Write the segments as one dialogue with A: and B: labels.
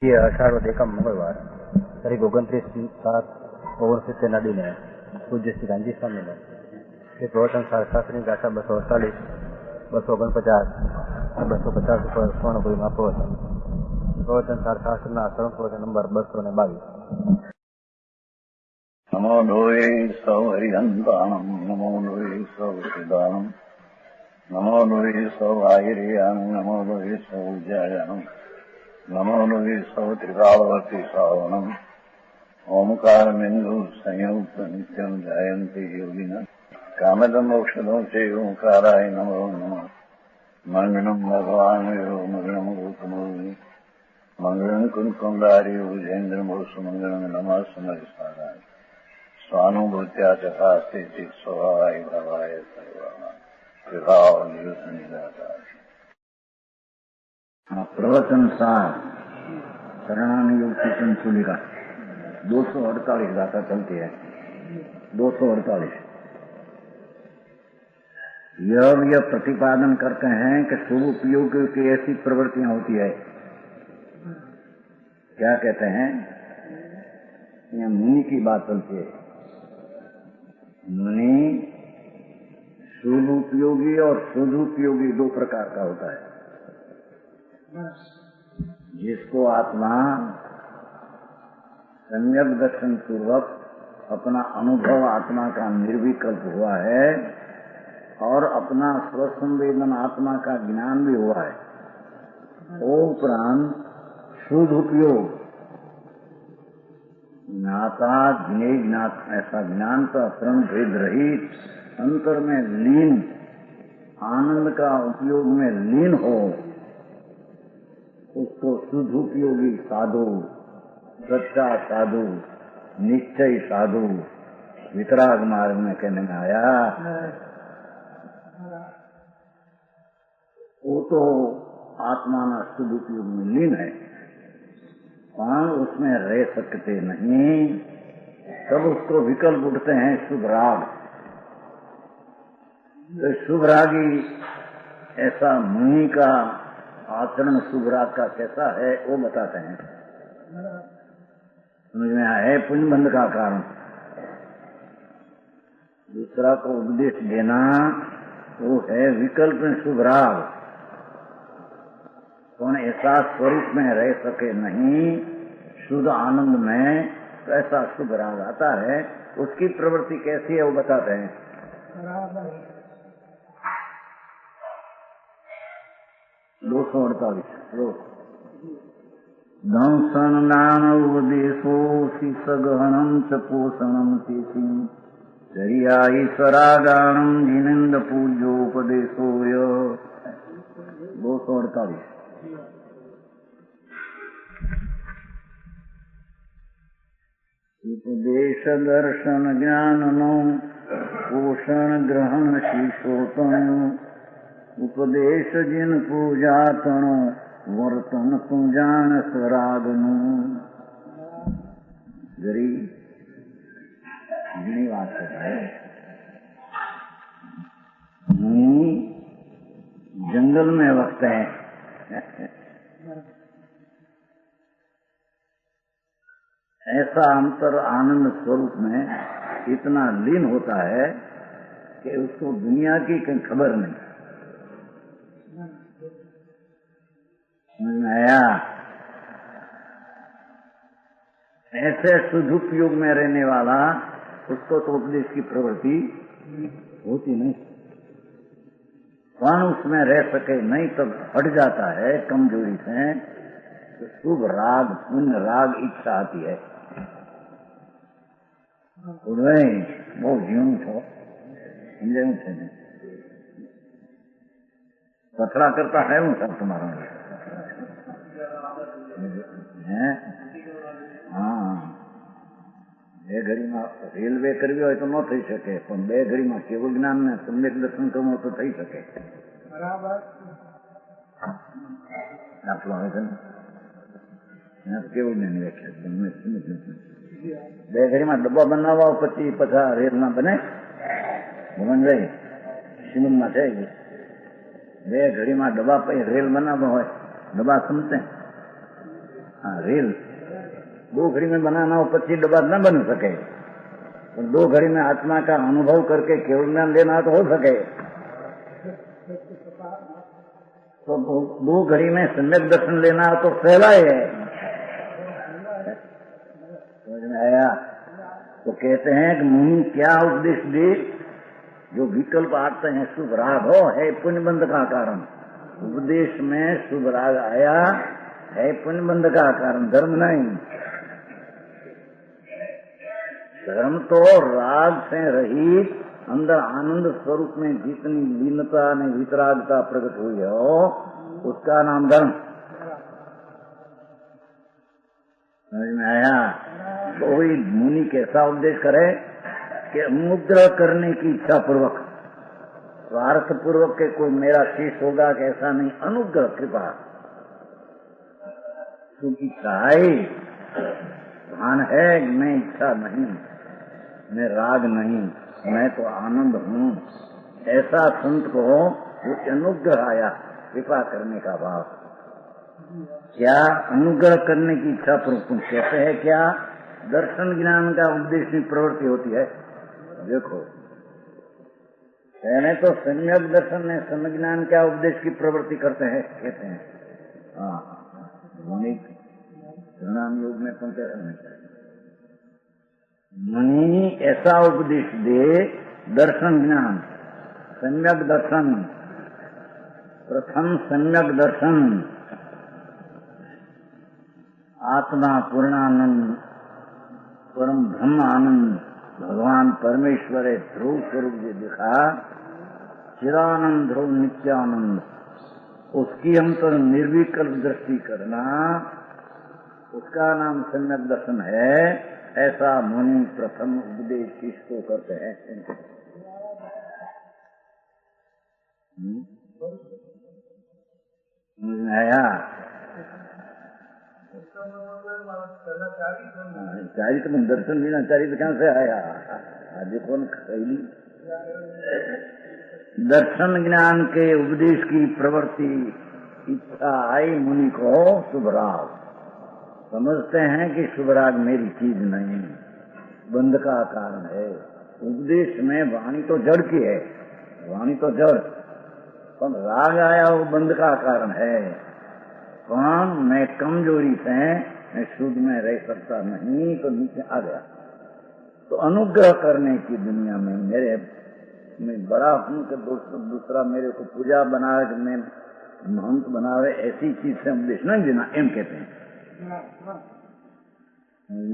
A: ये अषाढ़ एकम मंगलवार तारीख 29/7/1969 ने पूज्य श्री गांधी स्वामी ने श्री प्रवचन शास्त्री गाथा 248, 249 और 250 पर स्वर्णपुरीમાં प्रवचन शास्त्रना सरल प्रवचन नंबर 222।
B: नमो लोये सौ हरिहंताणम् नमो लोये सौ सिदानम् नमो लोये सौ आयर्यानम् नमो लोये सौ उज्जायानम् नमो लोये सौ त्रिकालवर्ती सावनम् ओंकारमिन्दु संयुक्त नित्यम् जायन्ति योगिनः कामदम् औषधम् च ओंकाराय नमो नमः। मंगलम् भगवान् यो मंगलम् रूपमोहि मंगलम् कुंकुमधारी भुजेन्द्रमोसु मंगलम् नमः समरिसाराय स्वानुभूत्या चकास्ते चित् स्वभावाय भवाय सर्वाणां विभावनिदाताय।
C: प्रवचन सार शरणानुयोग की संचुलिका 248 गाथा चलती है। 248 यह प्रतिपादन करते हैं कि स्वरूपयोग की ऐसी प्रवृत्तियां होती है। क्या कहते हैं? यह मुनि की बात चलती है। मुनि स्वरूपयोगी और स्वरूपयोगी दो प्रकार का होता है। जिसको आत्मा सम्यक दर्शन पूर्वक अपना अनुभव आत्मा का निर्विकल्प हुआ है और अपना स्वसंवेदन आत्मा का ज्ञान भी हुआ है, वो उपरांत शुद्ध उपयोग ज्ञाता ज्ञेय ज्ञात ऐसा ज्ञान तो अपरम भेद रहित अंतर में लीन आनंद का उपयोग में लीन हो, उसको शुद्ध उपयोगी साधु, सच्चा साधु, निश्चय साधु वितराग मार्ग में कहने में आया। वो तो आत्मा ना शुद्ध उपयोग में लीन है, पर उसमें रह सकते नहीं। तब उसको विकल्प उठते हैं शुभ राग। तो शुभ रागी ऐसा मुनि का आचरण शुभ राग का कैसा है वो बताते हैं। समझ में आया है? पुण्य बंध का कारण दूसरा को उपदेश देना वो है विकल्प में शुभ राग। कौन ऐसा स्वरूप में रह सके नहीं शुद्ध आनंद में, तो ऐसा शुभ राग आता है। उसकी प्रवृत्ति कैसी है वो बताते हैं। 248 दंसन दान उपदेशोऽसि सगहनं च पोषणं तेषि चर्या ईश्वरागाणं जिनेन्द्र पूज्योपदेशोय। 248 उपदेश दर्शन ज्ञाननो पोषण ग्रहण शीशोतन उपदेश जिन पूजा तणो वर्तन पूजान स्वरागनु। गरी घणी बात है। जंगल में वक्त है ऐसा अंतर आनंद स्वरूप में इतना लीन होता है कि उसको दुनिया की कहीं खबर नहीं। समझ में आया? ऐसे शुद्ध उपयोग में रहने वाला उसको तो उपदेश की प्रवृत्ति होती नहीं, कौन उसमें रह सके नहीं, तब हट जाता है कमजोरी से। तो शुभ राग पुण्य राग इच्छा आती है। બહુ જીવનું છો, સમજાયું છે ને? પથરા કરતા है હું સર તમારા હા બે ઘડીમાં રેલવે કરવી હોય તો ન થઈ શકે, પણ બે ઘડીમાં કેવું જ્ઞાન ને સમ્યક દર્શન કરવું તો થઈ શકે. બરાબર દાખલો આવે છે ને કેવું જ્ઞાન વ્યાખ્યા બે ઘડીમાં ડબ્બા બનાવવા પછી પાછા રેલ ના બને ભવનભાઈ સિમેન્ટ માં છે. બે ઘડીમાં ડબ્બા પછી રેલ બનાવવા હોય ડબ્બા સમજે रेल 2 घड़ी में बनाना हो 25 डब्बा न बन सके, तो 2 घड़ी में आत्मा का अनुभव करके केवल ज्ञान लेना तो हो सके। तो 2 घड़ी में सम्यक दर्शन लेना तो पहला है। समझ में आया? तो कहते हैं कि मुनि क्या उपदेश दे, जो विकल्प आते हैं शुभ राग हो है पुण्यबंध का कारण। उपदेश में शुभ राग आया है पुण्यबंध का कारण, धर्म नहीं। धर्म तो राग से रहित अंदर आनंद स्वरूप में जितनी लीनता ने वितरागता प्रकट हुई हो उसका नाम धर्म। समझ में आया? कोई मुनि कैसा उपदेश करे कि अनुग्रह करने की इच्छा पूर्वक, स्वार्थ पूर्वक के कोई मेरा शिष्य होगा कि ऐसा नहीं, अनुग्रह कृपा सुख इच्छा है, भान है, मैं इच्छा नहीं, मैं राग नहीं, मैं तो आनंद हूँ, ऐसा संत को वो अनुग्रह आया, कृपा करने का भाव। क्या अनुग्रह करने की इच्छा पूर्वक कहते हैं? क्या दर्शन ज्ञान का उपदेश में प्रवृत्ति होती है? देखो पहले तो सम्यक दर्शन में सम्यक ज्ञान क्या उपदेश की प्रवृत्ति करते हैं, कहते हैं मुनि प्रणाम योग में पंक्ति मुनि ऐसा उपदेश दे, दर्शन ज्ञान सम्यक दर्शन, प्रथम सम्यक दर्शन आत्मा पूर्णानंद परम ब्रह्म आनंद भगवान परमेश्वर ध्रुव स्वरूप जो दिखा, चिरानंद ध्रुव नित्यानंद, उसकी हम तो निर्विकल्प दृष्टि करना, उसका नाम सम्यक दर्शन है। ऐसा मुनि प्रथम उपदेश किसको करते हैं? आया? चारित्र में दर्शन बिना चारित्र कहाँ से आया? आज कौन खैली? दर्शन ज्ञान के उपदेश की प्रवृत्ति इच्छा आई मुनि को शुभराग। समझते हैं कि शुभराग मेरी चीज नहीं, बंध का कारण है। उपदेश में वाणी तो जड़ की है, वाणी तो जड़, पर राग आया वो बंध का कारण है। कौन? मैं कमजोरी से मैं शुद्ध में रह सकता नहीं, तो नीचे आ गया। तो अनुग्रह करने की दुनिया में मेरे मैं बड़ा हूं कि दूसरा मेरे को पूजा बनावे, कि मैं महंत बनावे, ऐसी चीज से उपदेश नहीं देना, एम कहते हैं।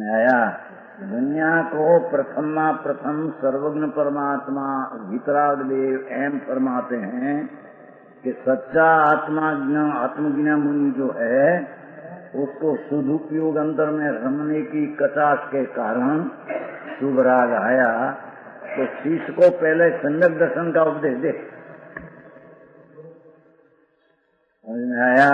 C: आया? दुनिया को प्रथम सर्वज्ञ परमात्मा वितराग देव एम फरमाते हैं कि सच्चा आत्मज्ञ मुनि जो है उसको सदुपयोग अंदर में रमने की कचाश के कारण शुभ राग आया। तो शिष्य को पहले सम्यक दर्शन का उपदेश दे। समझ में आया?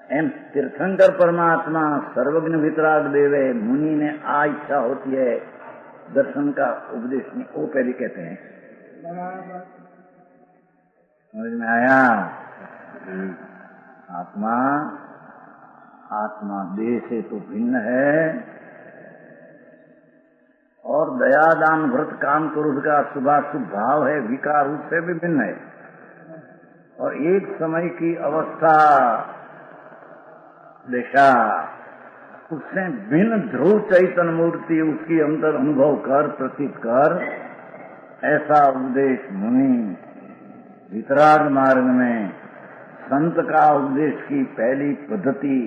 C: एम तीर्थंकर परमात्मा सर्वज्ञ वितराग देवे मुनि ने आ इच्छा होती है दर्शन का उपदेश में, वो पहले कहते हैं। समझ में आया? आत्मा देह से तो भिन्न है, और दयादान व्रत काम क्रोध का शुभाशुभ भाव है, विकार रूप से भी भिन्न है। और एक समय की अवस्था दिशा उससे भिन्न ध्रुव चैतन्य मूर्ति उसकी अंतर अनुभव कर प्रतीत कर, ऐसा उपदेश मुनि वितराग मार्ग में संत का उपदेश की पहली पद्धति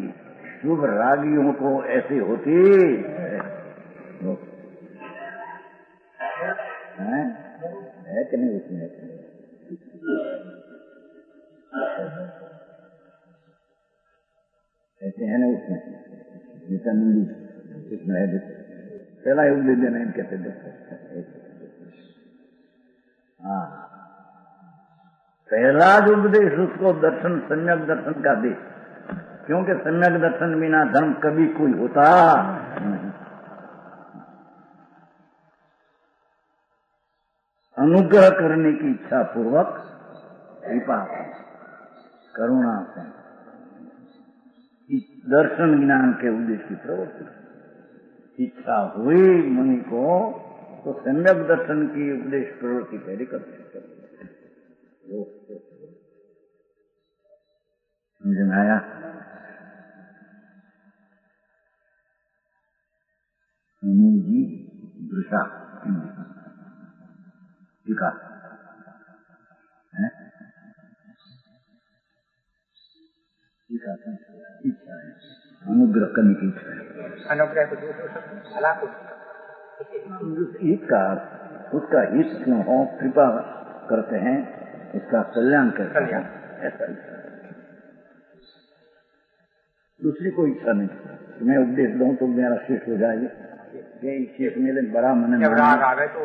C: शुभ रागियों को ऐसी होती है कि नहीं? उसमें ऐसे है ना, उसमें नित्यानंदी इसमें है, पहला ही उपदेश देना इनके कहते। हाँ, पहला जो उपदेश उसको दर्शन सम्यक दर्शन का दे, क्योंकि सम्यक दर्शन बिना धर्म कभी कोई होता नहीं। अनुग्रह करने की इच्छा पूर्वक कृपा से, करुणा से, इस दर्शन ज्ञान के उद्देश्य की प्रवृत्ति। इच्छा हुई मुनि को तो सम्यक दर्शन की उपदेश प्रवृत्ति पहले करते समझ में आया? जी दृशा ठीक है, इच्छा है, अनुग्रह करने की इच्छा है।
A: अनुग्रह को भला को
C: हित का उसका हित क्यों हो, कृपा करते हैं, इसका कल्याण करते हैं, ऐसा इच्छा। दूसरी कोई इच्छा नहीं। मैं उपदेश दूं तो मेरा शेष हो जाएगा, ये शेष मेरे बड़ा मन
A: आवे तो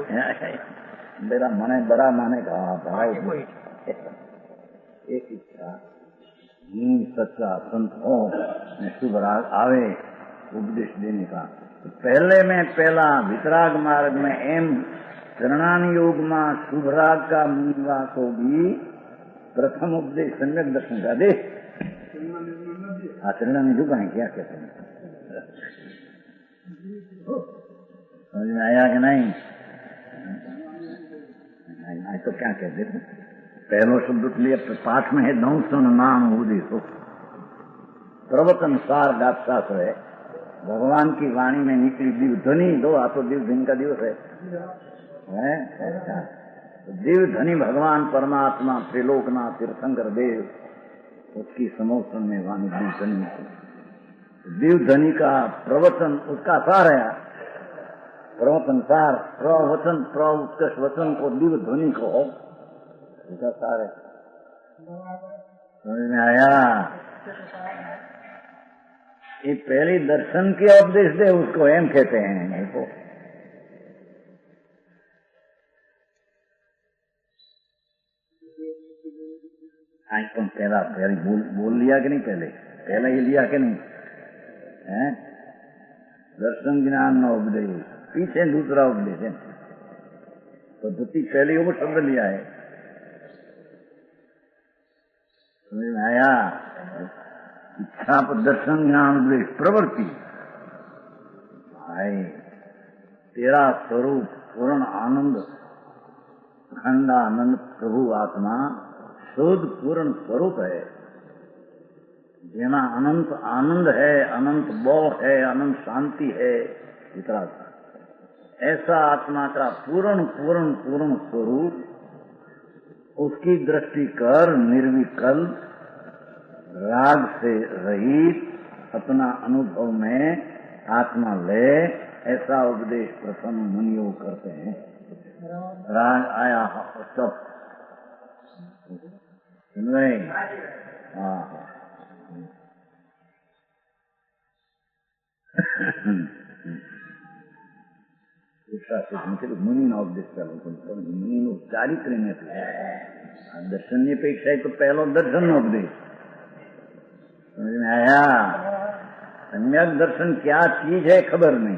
C: मेरा मन बड़ा मानेगा, बड़ा एक इच्छा सच्चा संत हो, शुभ राग आवे उपदेश देने का। तो पहला वितराग मार्ग में एम चरणान योग में शुभ राग का मुनिवा को भी प्रथम उपदेश सम्यक दर्शन का दे। चरणा में झुका है, क्या कहते हैं, समझ में आया कि नहीं? नहीं तो क्या कहते थे? पहलो शब्द लिए पाठ में है दंसन नाम उदेशो प्रवचन सार गाता है। भगवान की वाणी में निकली दिव्य ध्वनि, दो हाथों दिव्य ध्वनि का दिवस है? दिव्य ध्वनि भगवान परमात्मा त्रिलोकनाथ तीर्थंकर देव, उसकी समोसन में वाणी दिव्य ध्वनि, दिव्य ध्वनि का प्रवचन उसका सार है। प्रवचन सार, प्रवचन उत्कर्ष वचन को दिव्य ध्वनि को उसका सार है। समझ में आया? ये पहले दर्शन के उपदेश दे, उसको एम कहते हैं। देखो आज तुम पहले बोल लिया कि नहीं? पहले ही लिया कि नहीं है? दर्शन ज्ञान न उपदेश, पीछे दूसरा उपदेश है। पद्धति पहले वो शब्द लिया है। समझ में आया? इच्छा पर दर्शन ज्ञान उपदेश प्रवृत्ति। भाई तेरा स्वरूप पूर्ण आनंद, अखंडानंद प्रभु आत्मा शुद्ध पूर्ण स्वरूप है, जेना अनंत आनंद है, अनंत बल है, अनंत शांति है, इतना ऐसा आत्मा का पूर्ण पूर्ण पूर्ण स्वरूप, उसकी दृष्टि कर निर्विकल्प राग से रहित अपना अनुभव में आत्मा ले, ऐसा उपदेश प्रथम मुनियों करते हैं। राग आया सब नहीं, हाँ मुनि ना उपदेश कर, मुनि चारित्र में दर्शन अपेक्षा है तो पहलो दर्शन न उपदेश। समझ में आया? सम्यक दर्शन क्या चीज है खबर नहीं,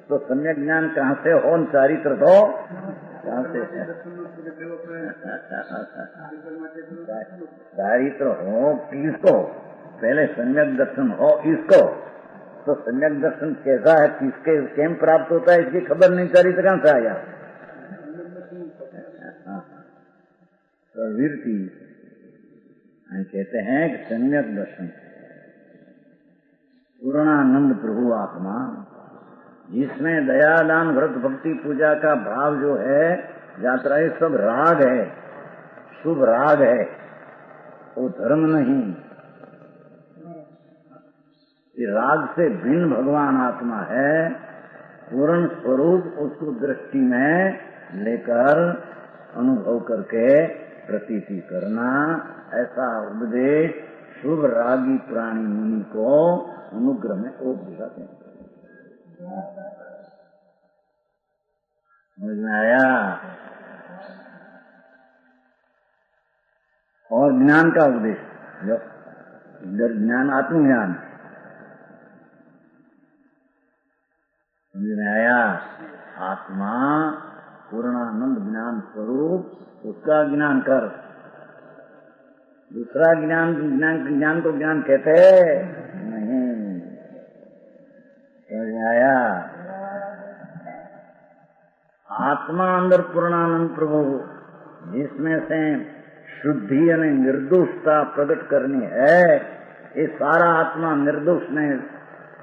C: तो सम्यक ज्ञान कहाँ से हो? चारित्र तो कहाँ से है? चारित्र हो किसको? पहले सम्यक दर्शन हो इसको, तो सम्यक दर्शन कैसा है, किसके केम प्राप्त होता है, इसकी खबर नहीं। चरित्र कहाँ से आया? प्रवृत्ति कहते हैं कि सम्यक दर्शन पूर्णानंद प्रभु आत्मा, जिसमें दयादान व्रत भक्ति पूजा का भाव जो है, यात्रा ये सब राग है, शुभ राग है, वो धर्म नहीं। ये राग से भिन्न भगवान आत्मा है, पूर्ण स्वरूप उसको दृष्टि में लेकर अनुभव करके प्रतीति करना, ऐसा उपदेश शुभ रागी प्राणी मुनि को अनुग्रह में दिखाते हैं। समझ में आया? और ज्ञान का उपदेश, जो ज्ञान आत्मज्ञान, समझ में आया? आत्मा पूर्णानंद ज्ञान स्वरूप, उसका ज्ञान कर। दूसरा ज्ञान को ज्ञान कहते नहीं। समझ आया? आत्मा अंदर पूर्णानंद प्रभु जिसमें से शुद्धि यानी निर्दोषता प्रकट करनी है, ये सारा आत्मा निर्दोष में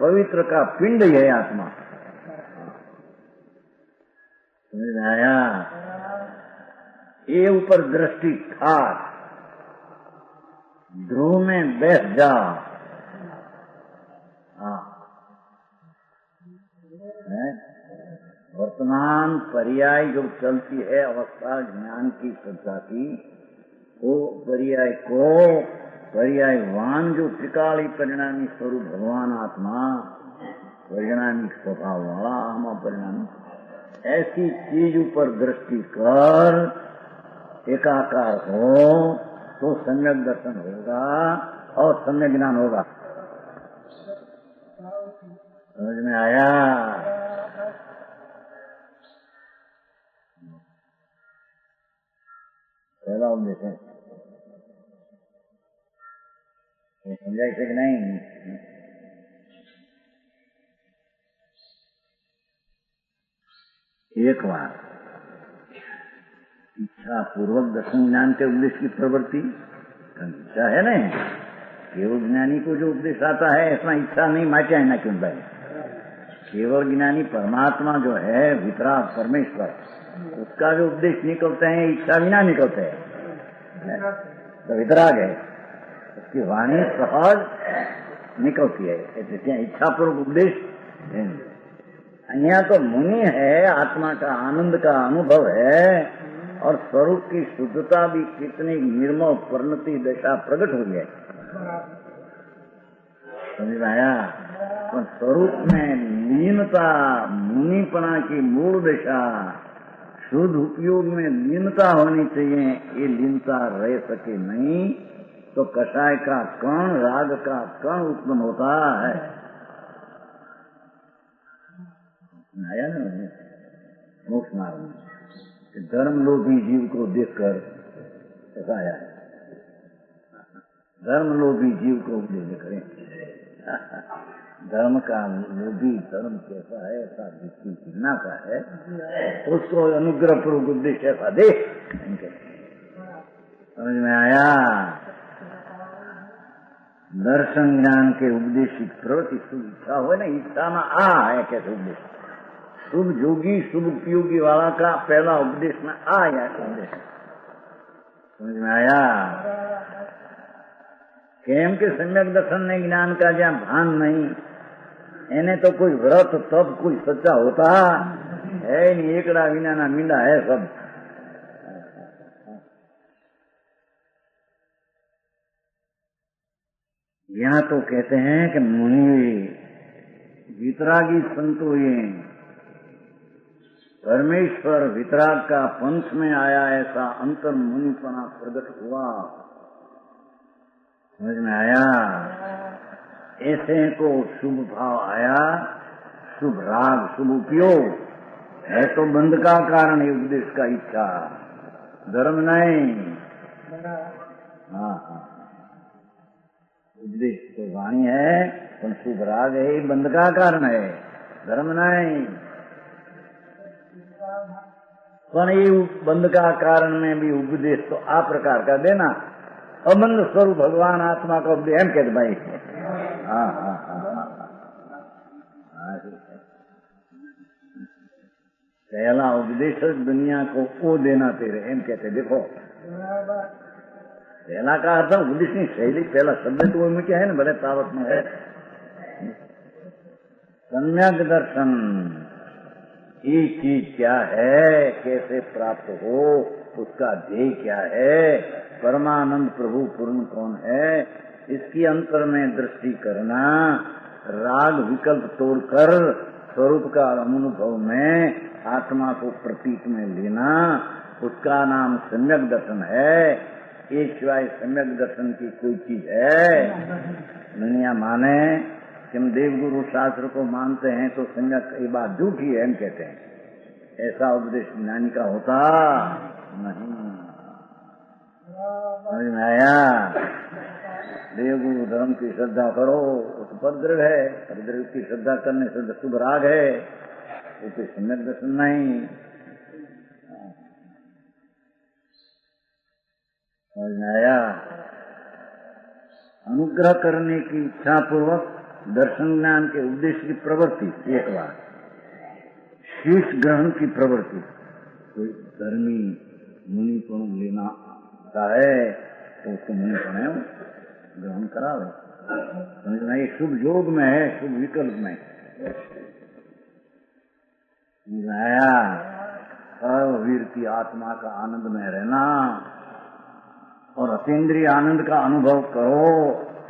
C: पवित्र का पिंड ही है आत्मा। समझ आया? ये ऊपर दृष्टि खास ध्रुव में बैठ जा। वर्तमान पर्याय जो चलती है अवस्था ज्ञान की श्रद्धा की, वो पर्याय को पर्यायवान जो त्रिकाली परिणामी स्वरूप भगवान आत्मा परिणामी स्वभाव वाला आत्मा परिणामी, ऐसी चीज ऊपर दृष्टि कर एकाकार हो तो सम्यक दर्शन होगा और सम्यक ज्ञान होगा। समझ में आया? पहला उपदेश है, समझा कि नहीं? एक बार इच्छा पूर्वक दर्शन ज्ञान के उपदेश की प्रवृत्ति इच्छा है नहीं, केवल ज्ञानी को जो उपदेश आता है इसमें इच्छा नहीं माचा है ना क्यों भाई। केवल ज्ञानी परमात्मा जो है वितराग परमेश्वर, उसका जो उपदेश निकलते हैं इच्छा बिना निकलते हैं, तो वितराग है, उसकी वाणी सहज निकलती है, इसलिए इच्छा पूर्वक उपदेश। यहाँ तो मुनि है, आत्मा का आनंद का अनुभव है और स्वरूप की शुद्धता भी कितनी निर्मल परिणति दशा प्रकट हुई है। समझ आया? तो स्वरूप में लीनता मुनिपना की मूल दशा, शुद्ध उपयोग में लीनता होनी चाहिए। ये लीनता रह सके नहीं तो कषाय का कण राग का कण उत्पन्न होता है। आया ना मोक्ष मार्ग में धर्म लोभी जीव को देखकर ऐसा आया है, धर्म लोभी जीव को उपदेश करें। धर्म का लोभी धर्म कैसा है ऐसा जिसकी जिज्ञासा है उसको अनुग्रह पूर्वक उपदेश ऐसा दे। समझ में आया? दर्शन ज्ञान के उपदेश की प्रवृत्ति शुभ इच्छा हो ना, इच्छा में आ है कैसे उपदेश, शुभ जोगी शुभ उपयोगी वाला का पहला उपदेश में आया उपदेश। समझ में आया? केम के सम्यक दर्शन ने ज्ञान का जहाँ भान नहीं, इन्हें तो कोई व्रत तब कोई सच्चा होता है नहीं, एकड़ा विना ना मींडा है सब। यहाँ तो कहते हैं कि मुनि वितरागी संतो ये परमेश्वर वितराग का पंथ में आया, ऐसा अंतर मुनिपना प्रकट हुआ। समझ में आया? ऐसे को शुभ भाव आया, शुभ राग शुभ उपयोग है तो बंध का कारण है उपदेश का इच्छा, धर्म नहीं। हाँ हाँ, उपदेश तो वाणी है पर शुभ राग है, बंध का कारण है, धर्म नहीं। पर ये बंध का कारण में भी उपदेश तो आ प्रकार का देना, अबंध स्वरूप भगवान आत्मा का उपदेश एम कहते भाई। हाँ हाँ हाँ, पहला उपदेश दुनिया को वो देना तेरे एम कहते। देखो पहला का अर्थ उपदेश नहीं, शैली पहला शब्द तो वो क्या है ना, बड़े तावत में है। सम्यक दर्शन ये चीज क्या है, कैसे प्राप्त हो, उसका ध्येय क्या है, परमानंद प्रभु पूर्ण कौन है, इसकी अंतर में दृष्टि करना, राग विकल्प तोड़कर स्वरूप का अनुभव में आत्मा को प्रतीक में लेना, उसका नाम सम्यक दर्शन है। एक सिवाय सम्यक दर्शन की कोई चीज है दुनिया माने कि हम देवगुरु शास्त्र को मानते हैं तो सम्यक ये बात झूठी है हम कहते हैं, ऐसा उपदेश ज्ञानी का होता नहीं। समझ में आया? देवगुरु धर्म की श्रद्धा करो, उस पर दृढ़ है। पर दृढ़ की श्रद्धा करने से शुभ राग है, वो कोई सम्यक दर्शन नहीं। समझ में आया? अनुग्रह करने की इच्छा पूर्वक दर्शन ज्ञान के उद्देश्य की प्रवृत्ति एक बार, शीश ग्रहण की प्रवृत्ति। कोई धर्मी मुनिपण लेना है तो उसको मुनिपण ग्रहण करावे। समझना, ये शुभ योग में है, शुभ विकल्प में। आया? वीर की आत्मा का आनंद में रहना और अतीन्द्रिय आनंद का अनुभव करो,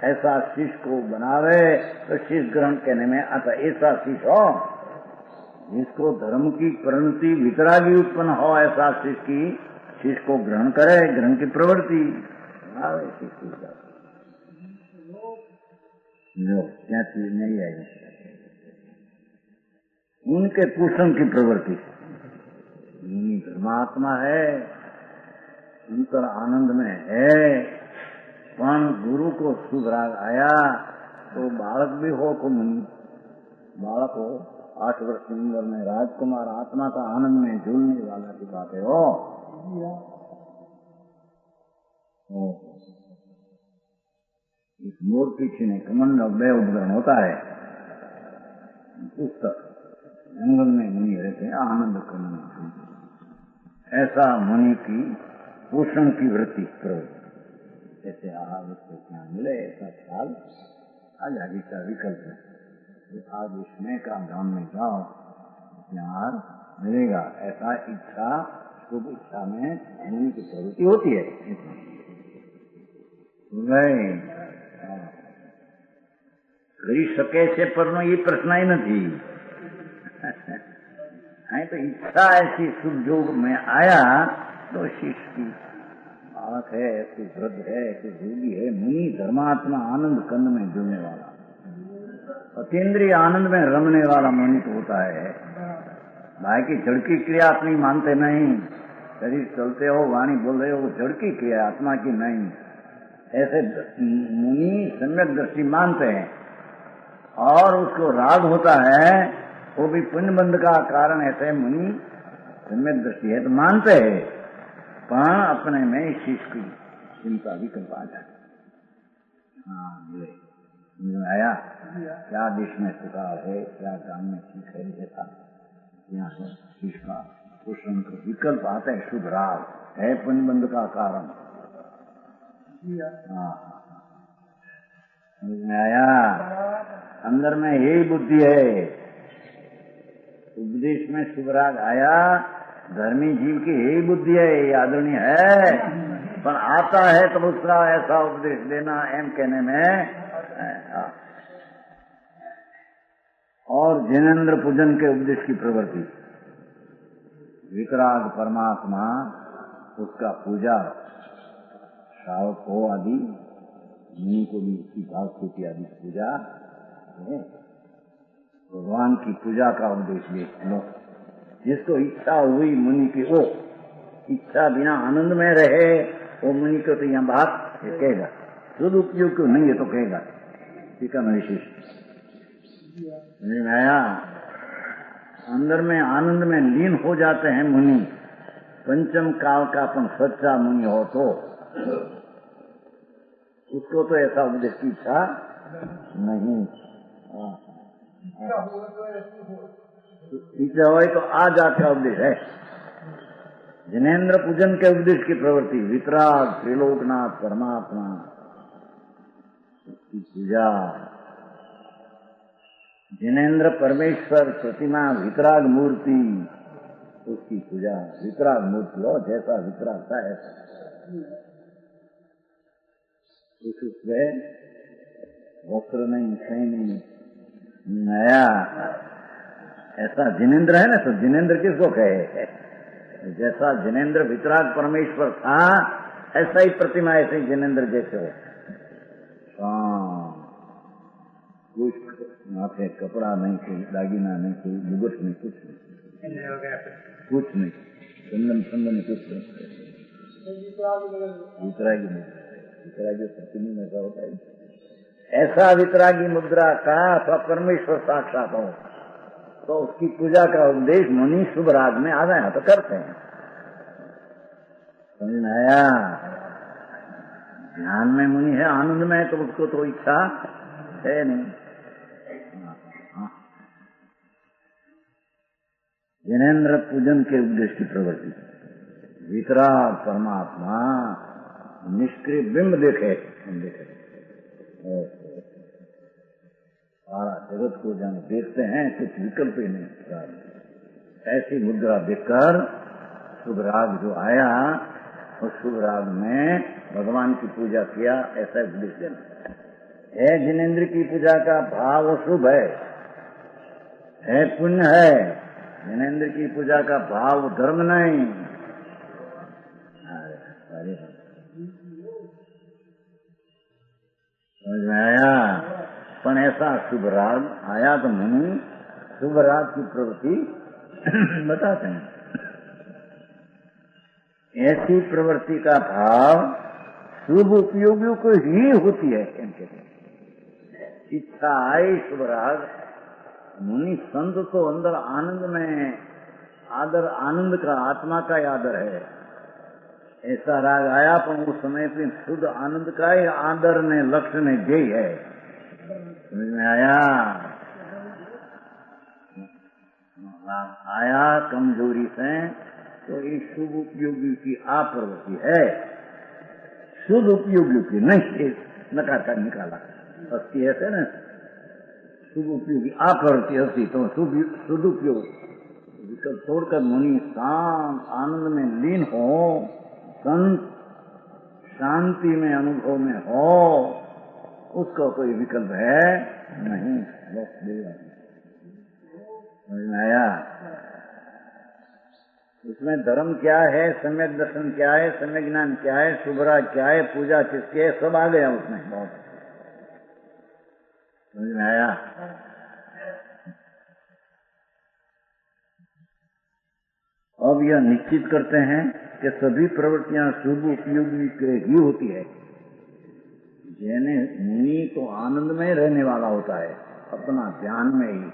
C: ऐसा शिष को बनावे तो शिष ग्रहण कहने में आता। ऐसा शिष हो जिसको धर्म की परिणति वितरागी उत्पन्न हो, ऐसा शिष की शिष को ग्रहण करे, ग्रहण की प्रवृत्ति बनावे। क्या चीज नहीं आई उनके पोषण की प्रवृत्ति। धर्मात्मा है, अंतर आनंद में है, पण गुरु को शुभ राग आया तो बालक भी हो को मुनि, बालक हो 8 वर्ष की उम्र में राजकुमार आत्मा का आनंद में झूलने वाला की बातें हो। इस मोर पीछे ने कमंड बे उद्ग्रहण होता है, पुस्तक जंगल में मुनि रहते हैं आनंद करने। ऐसा मुनि की पोषण की वृत्ति प्रवृत्ति, जैसे आहार उसको क्या मिले ऐसा ख्याल आजादी का विकल्प है। आज इसमें का धाम में जाओ आहार मिलेगा, ऐसा इच्छा शुभ इच्छा में मुनि की प्रवृत्ति होती है। કરી શકે છે પરનો એ પ્રશ્ન નથી। तो इच्छा ऐसी शुभ योग में आया तो शिष्य की बालक है, कोई वृद्ध है, कोई योगी है, मुनि धर्मात्मा आनंद कंद में जुड़ने वाला, अतीन्द्रिय आनंद में रमने वाला मुनि तो होता है। भाई की जड़ की क्रिया अपनी मानते नहीं, शरीर चलते हो वाणी बोल रहे हो वो जड़ की क्रिया आत्मा की नहीं, ऐसे मुनि सम्यक दृष्टि मानते हैं और उसको राग होता है, वो भी पुण्य बंध का कारण। ऐसे मुनि सम्यक दृष्टि है तो मानते हैं, पर अपने में शिष्य की चिंता विकल्प आ जाए। हाँ ये आया? क्या देश में सुधार है, क्या गांव में ठीक है, ऐसा यहाँ पर शिष्य का पोषण का विकल्प आता है। शुभ राग है पुण्य बंध का कारण। आया? अंदर में यही बुद्धि है। उपदेश में शुभ राग आया, धर्मी जीव की यही बुद्धि है, ये आदरणीय है, पर आता है तो दूसरा ऐसा उपदेश देना एम कहने में। और जिनेन्द्र पूजन के उपदेश की प्रवृत्ति, वितराग परमात्मा उसका पूजा श्रावक हो आदि मुनि को भी उसकी भाव स्थिति आदि पूजा, भगवान की पूजा का उपदेश ले लो। जिसको इच्छा हुई मुनि की, वो इच्छा बिना आनंद में रहे, वो मुनि को तो यहाँ बात कहेगा, सदुपयोग क्यों नहीं है तो कहेगा। ठीक है, विशेष आया? अंदर में आनंद में लीन हो जाते हैं मुनि। पंचम काल का अपन सच्चा मुनि हो तो उसको तो ऐसा उपदेश की इच्छा नहीं। इच्छा हो तो आ जात का उपदेश है। जिनेन्द्र पूजन के उपदेश की प्रवृत्ति, वितराग त्रिलोकनाथ परमात्मा की पूजा, जिनेन्द्र परमेश्वर प्रतिमा वितराग मूर्ति उसकी पूजा। वितराग मूर्ति हो, जैसा वितराग था ऐसा उसमें वस्त्र नहीं, सही नहीं, नया ऐसा जिनेन्द्र है ना। तो जिनेन्द्र किसको कहे? जैसा जिनेन्द्र वितराग परमेश्वर था ऐसा ही प्रतिमा, ऐसे ही जिनेन्द्र जैसे हो। कुछ माथे कपड़ा नहीं, कोई दागिना नहीं, कोई मुगट नहीं, कुछ नहीं, कुछ नहीं, चंदन चंदन कुछ नहीं। वितरागी मुद्रा, वितरागी प्रतिनी में ऐसा होता है। ऐसा वितरागी मुद्रा का अथवा परमेश्वर साक्षात हो तो उसकी पूजा का उपदेश मुनि शुभ राग में आ जाए तो करते हैं। समझ में आया? ध्यान में मुनि है, आनंद में है तो उसको तो इच्छा है नहीं। जिनेन्द्र पूजन के उपदेश की प्रवृत्ति, वितराग परमात्मा निष्क्रिय बिंब देखे, सारा जगत को जब देखते हैं कुछ विकल्प ही नहीं। ऐसी मुद्रा देखकर शुभ राग जो आया उस शुभ राग में भगवान की पूजा किया, ऐसा उपदेश देना है। जिनेन्द्र की पूजा का भाव शुभ है पुण्य है। जिनेन्द्र की पूजा का भाव धर्म नहीं। समझ में आया? पर ऐसा शुभ राग आया तो मुनि शुभ राग की प्रवृत्ति बताते हैं। ऐसी प्रवृत्ति का भाव शुभ उपयोगियों को ही होती है। इनके इच्छा आई शुभ राग, मुनि संत तो अंदर आनंद में आदर, आनंद का आत्मा का आदर है। ऐसा राग आया पर उस समय पे शुद्ध आनंद का ही आदर ने लक्ष्य ने जय है। समझ में आया? आया कमजोरी से तो ये शुभ उपयोगी की आप्रवृत्ति है, शुद्ध उपयोगी की नहीं। नकार का निकाला अस्थि ऐसे न शुभ उपयोगी आप्रवृत्ति अस्थि तो शुद्ध उपयोग विकल्प छोड़कर मुनि शांत आनंद में लीन हो, संत शांति में अनुभव में हो, उसका कोई विकल्प है नहीं। समझ में आया? उसमें धर्म क्या है, सम्यक दर्शन क्या है, सम्यक ज्ञान क्या है, शुभराग क्या है, पूजा किसके है, सब आ गया उसमें। बहुत समझ में आया? अब यह निश्चित करते हैं कि सभी प्रवृत्तियां शुभ उपयोगी के ही होती है। जैने मुनि तो आनंद में रहने वाला होता है, अपना ध्यान में ही।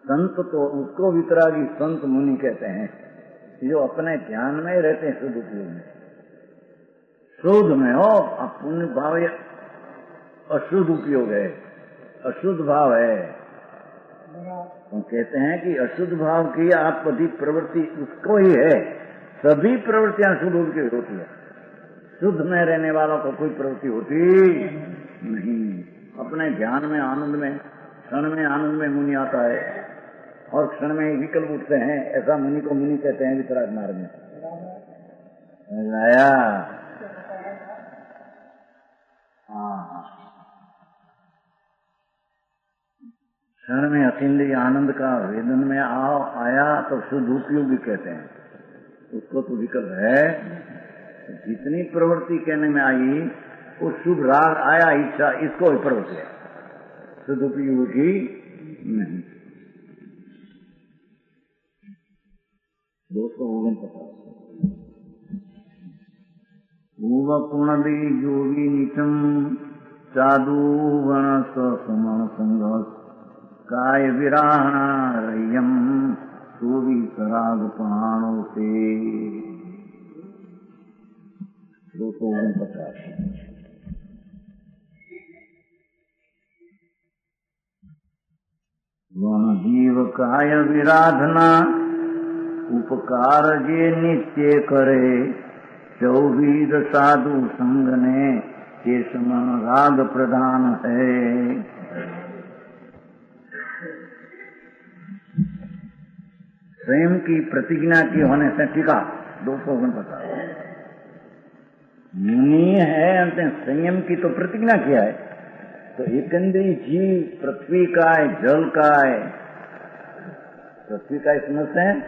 C: संत तो उसको वितरागी संत मुनि कहते हैं, जो अपने ध्यान में ही रहते हैं शुद्ध उपयोग में। शुद्ध में हो पुण्य भाव अशुद्ध उपयोग है, अशुद्ध भाव है। तो कहते हैं कि अशुद्ध भाव की आपकी प्रवृत्ति उसको ही है। सभी प्रवृत्तियां शुद्ध की होती है, शुद्ध में रहने वालों को कोई प्रवृत्ति होती नहीं। अपने ध्यान में आनंद में क्षण में आनंद में मुनि आता है और क्षण में विकल्प उठते हैं। ऐसा मुनि को मुनि कहते हैं वितराग मार्ग में। आया? क्षण में अतीन्द्रिय आनंद का वेदन में आया तो शुद्ध उपयोगी कहते हैं, उसको तो विकल्प है। जितनी प्रवृत्ति कहने में आई वो शुभ राग आया इच्छा, इसको प्रवृत्ति है, शुद्ध उपयोगी नहीं। 249 पुनदी जोगी नीचम साधु गण सुमन संग काय विराणा रय्यम सूवी सराग प्राणो से। 249 वण जीव काय विराधना उपकार जे नित्य करे, 24 साधु संग ने शेष मन राग प्रधान है। स्वयं की प्रतिज्ञा की होने से टीका 249 मुनि है, अंत संयम की तो प्रतिज्ञा किया है। तो एकंद्री जीव पृथ्वी का है, जल का है। पृथ्वी का समझते हैं,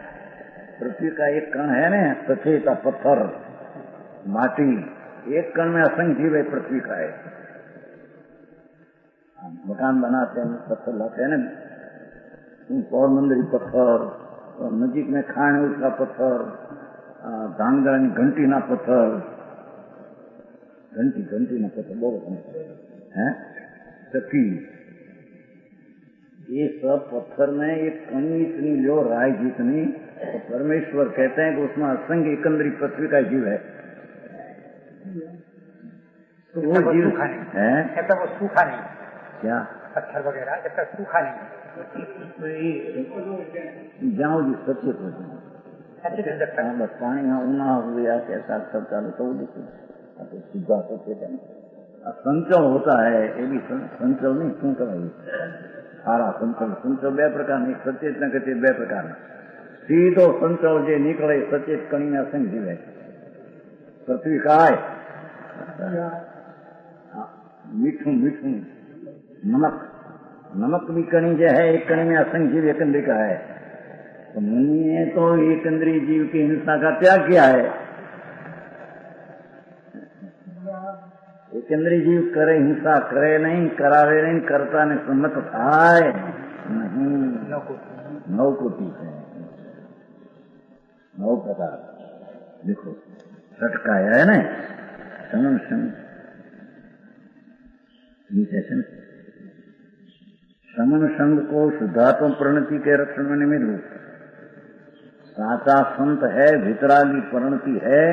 C: पृथ्वी का एक कण है ना सचेत पत्थर माटी, एक कण में असंख्य जीव है, पृथ्वी का है। मकान बनाते हैं पत्थर लाते हैं ना, और मंदिर पत्थर, और नजीक में खान है उसका पत्थर, ધાંગધ્રાની ઘંટીના પથ્થર, ઘંટીના પથ્થર બહુ चक्की, ये सब पत्थर में एक कणी इतनी लो राय जितनी, तो परमेश्वर कहते हैं कि उसमें असंख्य एकंदरी पृथ्वी का जीव है। तो वो जीव है,
A: जब तक वो सूखा नहीं,
C: क्या
A: पत्थर वगैरह जब तक सूखा नहीं,
C: जाओ जी सचेत हो जाए। बस पानी हाँ ऊना हुआ कैसा सब चालू तो सीधा सचेत है। संचल होता है, ये भी संचल नहीं, શું કહેવાય સારા સંચલ બે પ્રકારના, એક સચેત ને કચેત બે પ્રકારના। સીધો સંચલ જે નીકળે સચેત કણીને અસંગ જીવે। પૃથ્વી काय मीठू नमक भी कणी जो है एक कणी में असंग जीव एकंद्री का है। तो मुनि ने तो एकंद्री जीव की हिंसा का त्याग किया है। एकंद्री जीव करे हिंसा करे नहीं, करावे नहीं, करता ने सम्मत थाय नहीं। 9 कोटि है, 9 प्रकार। देखो सटकाया है ना, समन संग समन संग को शुद्धात्म प्रणति के रक्षण में निमित्त रूप साचा संत है, भितरागी प्रणति है,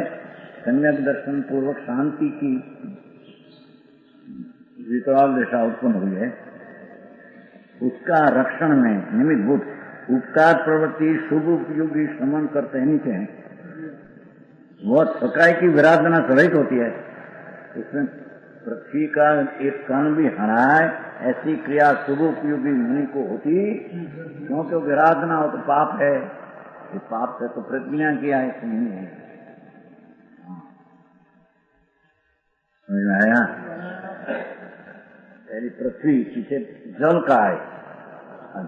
C: सम्यक दर्शन पूर्वक शांति की विकराल दशा उत्पन्न हुई है, उसका रक्षण में निमित्त भूत उपकार प्रवृत्ति शुभ उपयोगी श्रमण करते नीचे हैं। वह सकाय की विराधना सहित होती है, उसमें पृथ्वी का एक कण भी हराए ऐसी क्रिया शुभ उपयोगी मुनि को होती, क्योंकि विराधना हो तो पाप है, ये पाप से तो प्रतिज्ञा किया है, नहीं है। समझ में आया? पहली पृथ्वी, पीछे जल का है,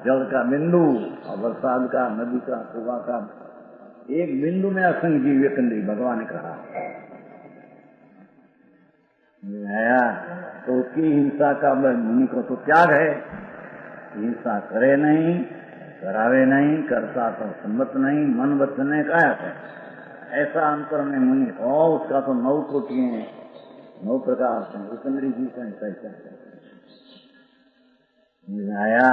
C: जल का बिंदु और बरसात का, नदी का, सुबह का, एक बिंदु में असंग जीव एकंद्री भगवान ने कहा। आया तो उसकी हिंसा का मुनि को तो त्याग है, हिंसा करे नहीं, करावे नहीं, करता तो सम्मत नहीं, मन वचन ने कहा है। ऐसा अंतर में मुनि हो, उसका तो 9 कोटि है, 9 प्रकार से एकंद्री जीव का हिंसा है। आया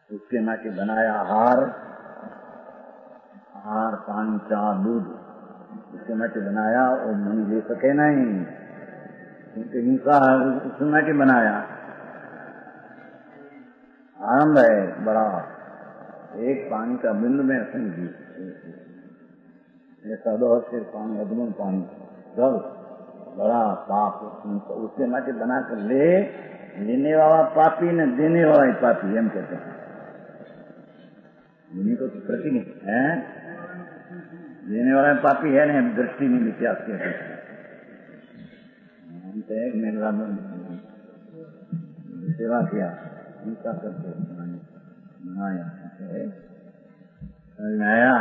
C: उसके नाके बनाया आहार, पानी, चाह, दूध, उसके नाके बनाया और मुनि ले सके नहीं, क्योंकि हिंसा है, उसके नाके बनाया। आनंद है बड़ा, एक पानी का बिंदु में असंग जीव, ऐसा दो सिर पानी, अधमन पानी, जल बड़ा पाप, उसके नाके बना कर लेने वाला पापी ने देने वाला ही पापी, हम कहते हैं। मुनि को तो प्रति है, देने वाला पापी है ना, दृष्टि नहीं मिथ्या कहते हैं। मेरा सेवा किया, हिंसा करके बनाया,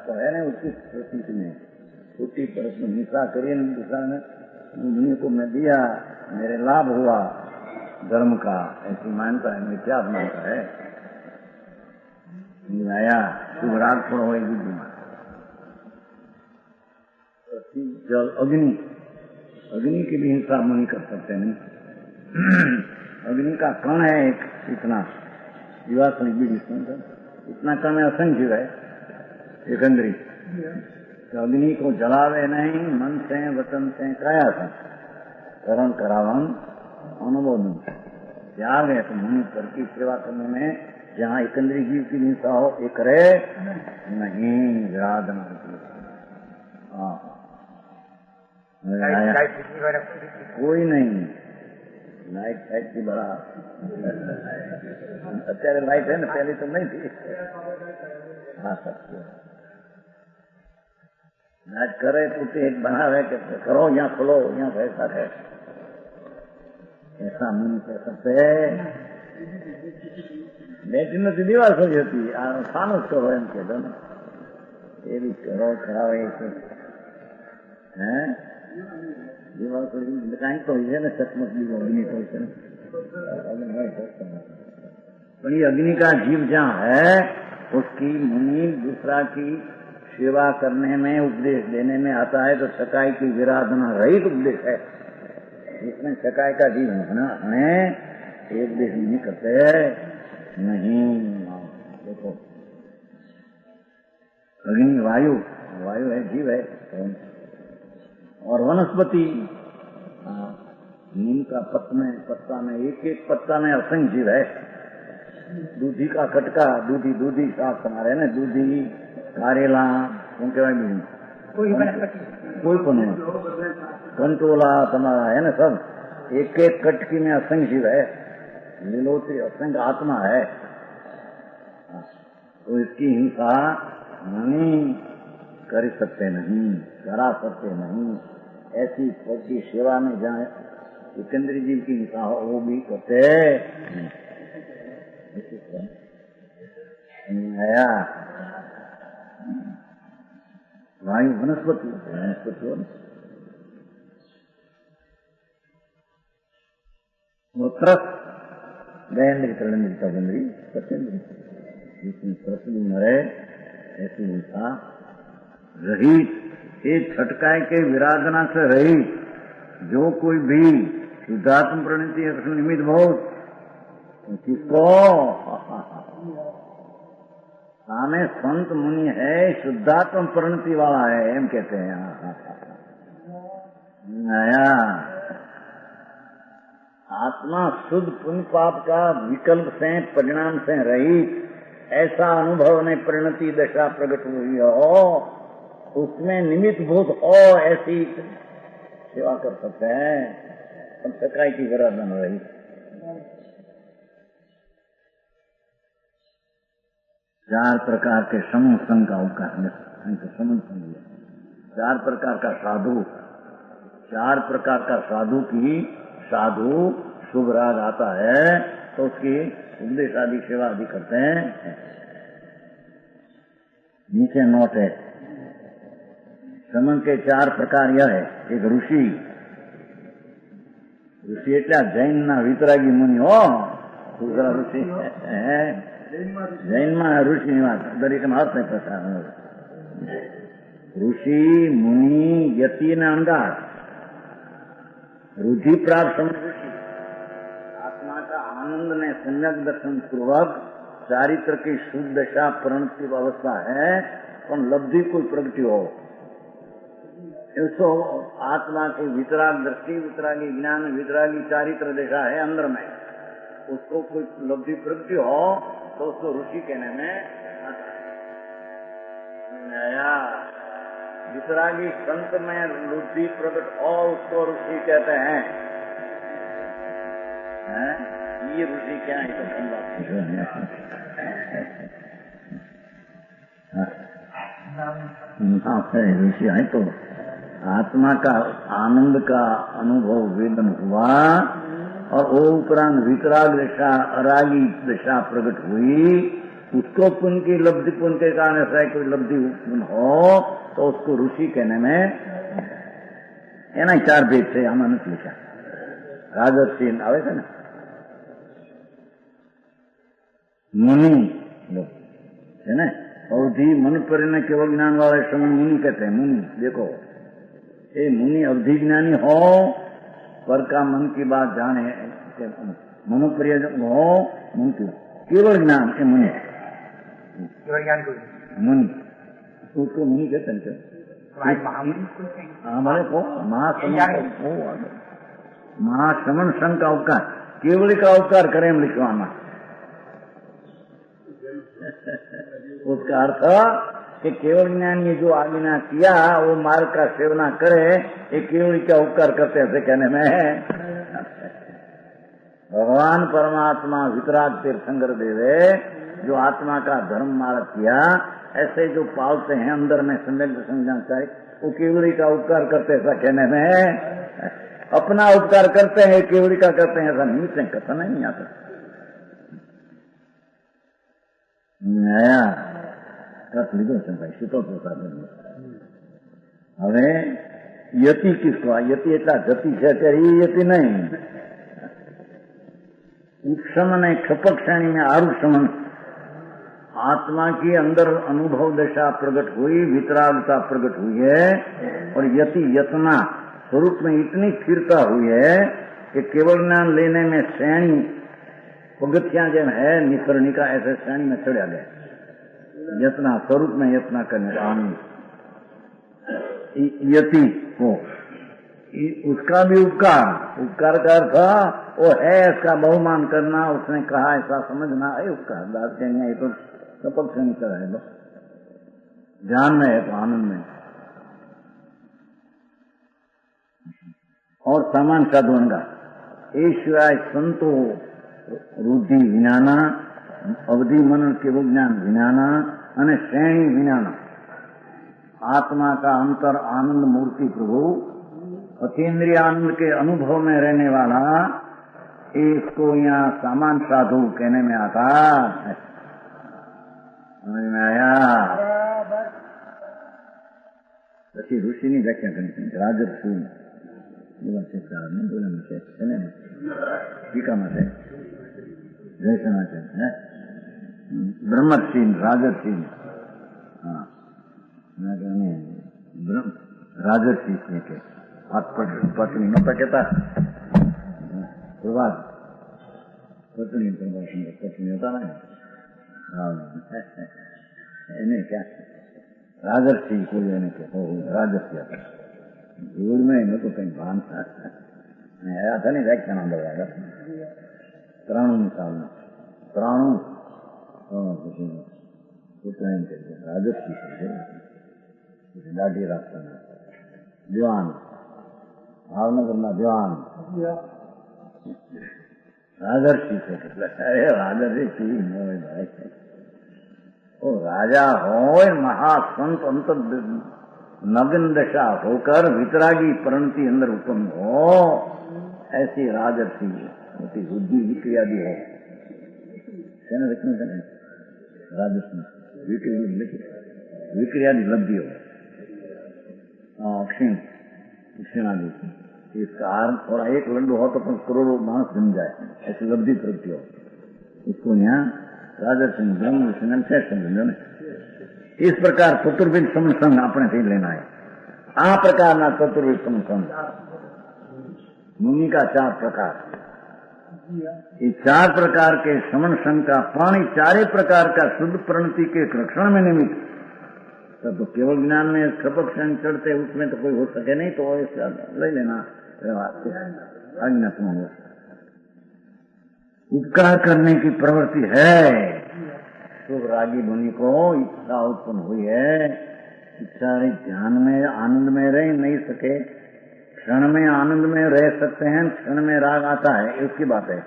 C: तो है ना उसकी प्रतीक में छोटी परत में हिंसा करिए, मुनि को मैं दिया, मेरे लाभ हुआ धर्म का, ऐसी मानता है, मिथ्या मानता है। आया शुभराग थोड़ा हो बुद्धिमान। जल, अग्नि की भी हिंसा मुनि कर सकते नहीं। अग्नि का कण है एक, इतना जीवात्म इतना कण में असंख्य है एकंद्री। तो अग्नि को जलावे नहीं, मन से, वचन से, काया से, करण करावन अनुमोदन त्याग है। तो मुनि पर की सेवा करने में जहाँ एकंद्री जीव की हिंसा हो, एक करे नहीं, विराधना कोई नहीं। लाइट की बड़ा અત્યારે लाइट है ना, पहले तो नहीं थी। हाँ सत्य लाइट करे तो एक बनावे के करो, यहाँ खोलो, यहाँ पैसा है, ऐसा नहीं कह सकते। બેટી નથી દિવાલ થઈ હતી, આ ફાનસ કરો એમ કે એવી કરો ખરાબ હે દિવાલ કઈ તો હોય છે ને, ચકમક દીવો અગ્નિ હોય છે ને, પણ ये अग्नि का जीव जहाँ है उसकी मुनि दूसरा की सेवा करने में, उपदेश देने में आता है तो सकाई की विराधना रहित उपदेश है, इसमें सकाई का जीव हमें उपदेश नहीं करते। नहीं, देखो अग्नि वायु, वायु है जीव है, और वनस्पति नीम का पत्ता में एक एक पत्ता में असंख्य जीव है। दूधी का कटका, दूधी शाक हमारे ना, दूधी कारेला શું કહેવાય બીજું कोई પણ कंटोला तुम्हारा है ना, सब एक एक कटकी में असंख्य जीव है, लीलोत्री असंख्य आत्मा है। तो इसकी हिंसा नहीं कर सकते, नहीं करा सकते, नहीं। ऐसी की सेवा में जाए सिकंदरी जीव की हिंसा हो वो भी करते आया। वायु वनस्पति त्रस दयेंद्री तलेंद्री तवेंद्री सत्येंद्री, जिसमें त्रसली मरे ऐसी हिंसा रहित, एक छटकाए के विराधना से रहित जो कोई भी शुद्धात्म प्रणति निमित्त बहुत किसको सामे संत मुनि है, शुद्धात्म प्रणति वाला है, एम कहते हैं। नया आत्मा शुद्ध पुण्य पाप का विकल्प से, परिणाम से रहित, ऐसा अनुभव में परिणति दशा प्रकट हुई हो, उसमें निमित्त भूत हो, ऐसी सेवा कर सकते हैं। अब सकाई की विराधना रही। चार प्रकार के समूह संघ का अवकाश, चार प्रकार का साधु, चार प्रकार का साधु की साधु शुभ राग आता है तो उसकी उपदेश आदि सेवा आदि करते हैं। नीचे नोट है, समन के चार प्रकार यह है। एक ऋषि, ऋषि एटला जैन ना वितरागी मुनि हो, दूसरा ऋषि है जैन में ऋषि दरेक अर्थ नहीं प्रकार। ऋषि मुनि यति ने अंगार रुधि प्राप्त ऋषि आत्मा का आनंद ने सम्यक दर्शन पूर्वक चारित्र की शुद्ध दशा प्रणति अवस्था है, पर लब्धि कोई प्रगति हो, इसको आत्मा की वितराग दृष्टि, वितरागी ज्ञान, वितरागी चारित्र दशा है अंदर में, उसको कोई लब्धि प्रगति हो तो उसको ऋषि कहने में नया। वितरागी संत में लब्धि प्रकट हो उसको ऋषि कहते हैं। ये ऋषि क्या है तो ऋषि है तो आत्मा का आनंद का अनुभव वेदन हुआ और वो उपरांत वितराग दशा, अरागी दशा प्रकट हुई, उसको पुण्य की लब्धि, पुण्य के कारण ऐसा कोई लब्धि हो तो उसको ऋषि कहने में एना चार भेद से आमा नहीं लिखा। राजर्षि आवे थे ना, मुनि है ना, अवधि मन पर केवल ज्ञान वाले समय मुनि कहते हैं। मुनि देखो, ये मुनि अवधि ज्ञानी हो, पर का मन की बात जाने, मनोप्रिय हो, मन की केवल ज्ञान के मुनि, केवल ज्ञान को मुनि, उसको मुनि कहते हैं। हमारे को महाश्रमण संघ का उपकार, केवल का उपकार करें हम लिखवाना। उसका अर्थ कि केवल ज्ञानी जो आज्ञा किया वो मार्ग का सेवना करे, ये केवल का उपकार करते ऐसे कहने में है। भगवान परमात्मा वितराग तीर्थंकर देवे जो आत्मा का धर्म मार्ग किया, ऐसे जो पालते हैं अंदर में सम्यक संज्ञान चाहिए, वो केवली का उपकार करते ऐसा कहने में है। अपना उपकार करते हैं, केवली का करते हैं ऐसा नहीं, कथा नहीं आता। नया લીધો છે ભાઈ, સીતો પ્રસાદ। હવે યતિ કિસકો, યતિ એટલા ગતિ છે અત્યારે, એ યતિ નહીં। उपशमन है, क्षपक श्रेणी में आरुषमन, आत्मा की अंदर अनुभव दशा प्रकट हुई, वितरागता प्रकट हुई है, और यति यतना स्वरूप में इतनी स्थिरता हुई है कि केवल ज्ञान लेने में श्रेणी पगथियां जब है निकर्णिका, ऐसे श्रेणी में चढ़ा गया। यतना स्वरूप में यतना करने का यति को उसका भी उपकार का अर्थ वो है, इसका बहुमान करना, उसने कहा ऐसा समझना है उपकार। बात कहेंगे ये तो सपक से निकल है, बस ध्यान में है तो आनंद में। और सामान साधुन का એ સિવાય સંતો रुद्धि विज्ञाना, अवधि मनन के विज्ञान विज्ञाना અને श्रेणी विज्ञाना, आत्मा का अंतर आनंद मूर्ति प्रभु अतीन्द्रिय आनंद के अनुभव में रहने वाला, इसको यहाँ सामान साधु कहने में आता है। समझ में आया? પછી ઋષિની વ્યાખ્યા કરી રાજર્ષિ એવા છે બોલેલું છે ને ટીકામાં છે જયસના છે ને બ્રહ્મર્ષિ રાજર્ષિ રાજર્ષિ છે કે પત્ની નતા કહેતા પ્રવાસ પત્ની પત્ની હતા ને એને ક્યાં राजर्षि को लेने के हो राजर्षि दूर में न तो कहीं भान था आया था नहीं व्याख्यान लगाया प्राणु निकालना प्राणु राजर्षि लाठी रास्ता दीवान भावनगर में दीवान राजर्षि से राजर्षि भाई ओ राजा हो महासंत अंत नग्न दशा होकर वितरागी परिणति अंदर उत्पन्न हो, ऐसी राजर्षि होती बुद्धि विक्रियादि हो। राजर्षि विक्रियादि लब्धि हो क्षीण क्षीणादि इसका और एक लड्डू हो तो करोड़ों मानस जम जाए, ऐसी लब्धि प्रवृत्ति हो। इसको यहाँ राजर्षि ब्रह्म समझो ने। इस प्रकार चतुर्विध समसंग अपने से लेना है। आ प्रकार ना चतुर्विध समसंग मुनि का 4 प्रकार, ये 4 प्रकार के समन संग का पाणी 4 प्रकार का शुद्ध प्रणति के रक्षण में निमित्त। तब तो केवल ज्ञान में खपक संग चढ़ते उसमें तो कोई हो सके नहीं, तो ऐसा ले लेना आज्ञा सुनो। उपकार करने की प्रवृत्ति है। शुभ रागी मुनि को इच्छा उत्पन्न हुई है, इच्छा ध्यान में आनंद में रह नहीं सके, क्षण में आनंद में रह सकते हैं, क्षण में राग आता है, इसकी बात है।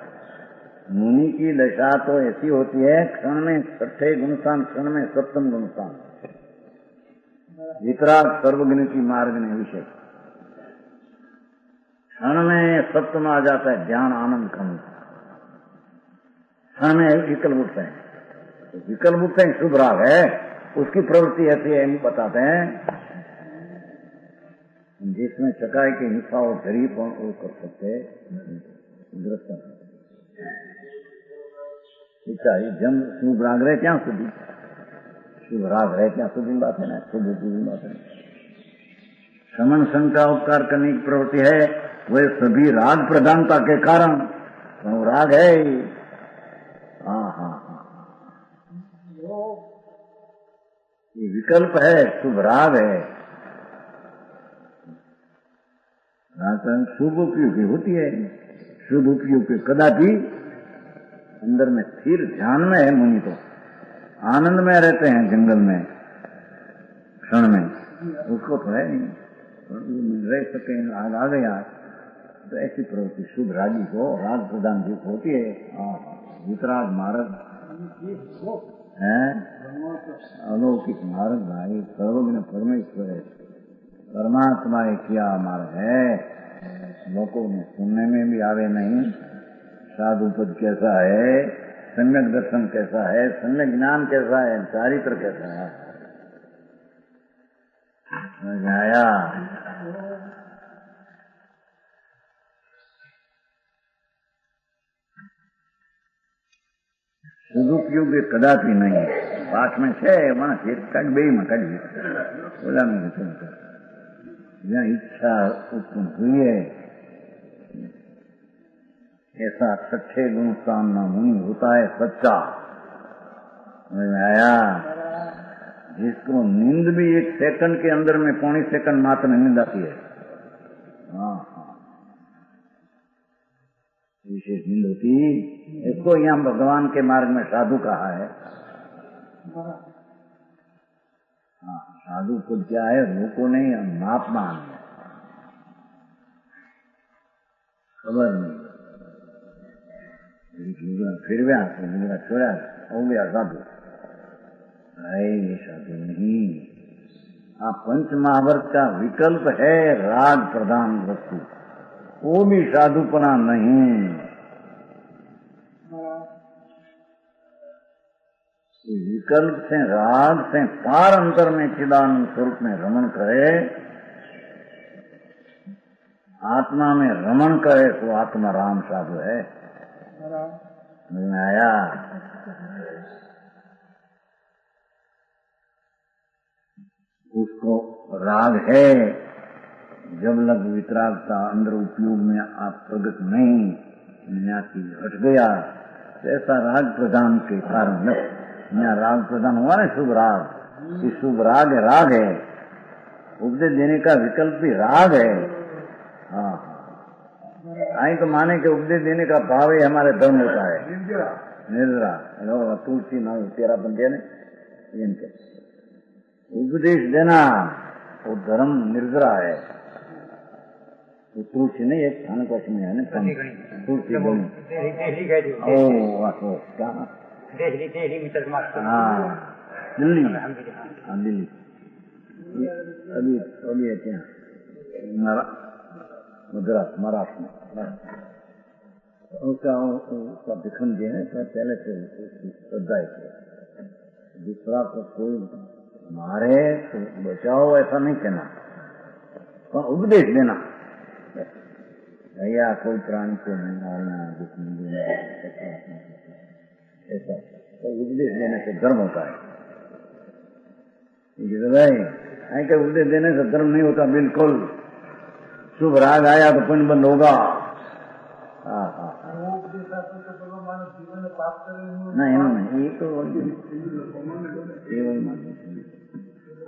C: मुनि की दशा तो ऐसी होती है, क्षण में 6ठे गुणस्थान, क्षण में 7म गुणस्थान, वितराग सर्वज्ञ की मार्ग ने विषय, क्षण में 7म आ जाता है ध्यान आनंद कम, क्षण में विकल्प उठते हैं, विकल्प उठते हैं शुभ राग है, उसकी प्रवृत्ति ऐसी है बताते हैं जिसमें चकाई की हिंसा और गरीब वो कर सकते जम शुभ राग रहे क्या शुभ शुभ राग रहे क्या शुभ बात है ना, शुभ बात है। समन संग का उपकार करने की प्रवृत्ति है, वह सभी राग प्रधानता के कारण राग है। हाँ हाँ हाँ, ये विकल्प है, शुभ राग है। शुभ उपयोगी होती है, शुभ उपयोगी कदापि अंदर में स्थिर ध्यान में है। मुनि तो आनंद में रहते हैं जंगल में क्षण में, उसको तो है नहीं रह सके, आग आ गया तो ऐसी प्रवृत्ति शुभ रागी को राग प्रदान की होती है। वितराग मार्ग है, अलौकिक मार्ग भाई सर्वज्ञ परमेश्वर है, परमात्मा एक किया मार्ग है, लोगों में सुनने में भी आवे नहीं। साधु पद कैसा है, सम्यक दर्शन कैसा है, सम्यक ज्ञान कैसा है, चारित्र कैसा है, समझ आया? सदुपयोग कदापि नहीं है। पाठ में छे मानस एक काट बे में काढी बोला में जहाँ इच्छा उत्पन्न हुई है ऐसा सच्चे गुण सामना मुनि होता है सच्चा। आया जिसको नींद भी एक सेकंड के अंदर में पौनी सेकंड मात्र नींद आती है। हाँ विशेष नींद होती इसको यहाँ भगवान के मार्ग में साधु कहा है। हाँ साधु को क्या है लोगों ने मापमान खबर नहीं फिर भी छोड़ा हो गया साधु ये साधु नहीं। हाँ पंच महावर्त का विकल्प है राग प्रधान वस्तु वो भी साधुपना नहीं। विकल्प से राग से पार अंतर में चिदानंद स्वरूप में रमण करे आत्मा में रमण करे तो आत्मा राम साधु है। आया उसको राग है जब लग वितरागता अंदर उपयोग में आप प्रगट नहीं न्यासी हट गया ऐसा राग प्रदान के कारण यहाँ राग प्रदान हुआ ना शुभ राग ये शुभ राग है उपदेश देने का विकल्प भी राग है। हाँ आई तो माने के उपदेश देने का भाव ही हमारे धर्म होता है निर्जरा तुलसी ना तेरा बंदे ने इनके उपदेश देना वो धर्म निर्जरा है तो तुलसी नहीं एक स्थान को में है ना तुलसी हाँ दिल्ली अभी अभी है क्या मद्रास महाराष्ट्र में उसका दिखन दिए है पहले से श्रद्धा है दूसरा को कोई मारे तो बचाओ ऐसा नहीं कहना पर उपदेश देना भैया कोई प्राणी को नहीं मारना दुश्मन देना ऐसा तो उपदेश देने से धर्म होता है। भाई क्या उपदेश देने से धर्म नहीं होता बिल्कुल। शुभ राग आया तो पुण्य बंद होगा। नहीं ये तो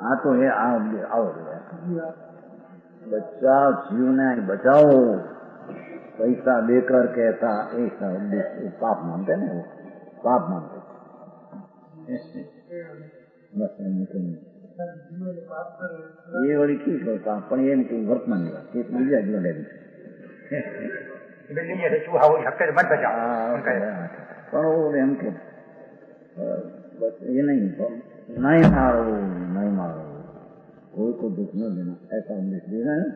C: हाँ तो है आओ बच्चा जीव ने बचाओ पैसा देकर कहता ऐसा पाप मानते ना वो पाप मानते बस ये वही की करता पण एम की वर्तमान एक बीजा जो ले
A: बिल्डिंग है चूहा वो हक्के मत बचा
C: पण वो एम के बस ये नहीं मारो कोई को दुख न देना ऐसा उम्मीद देना है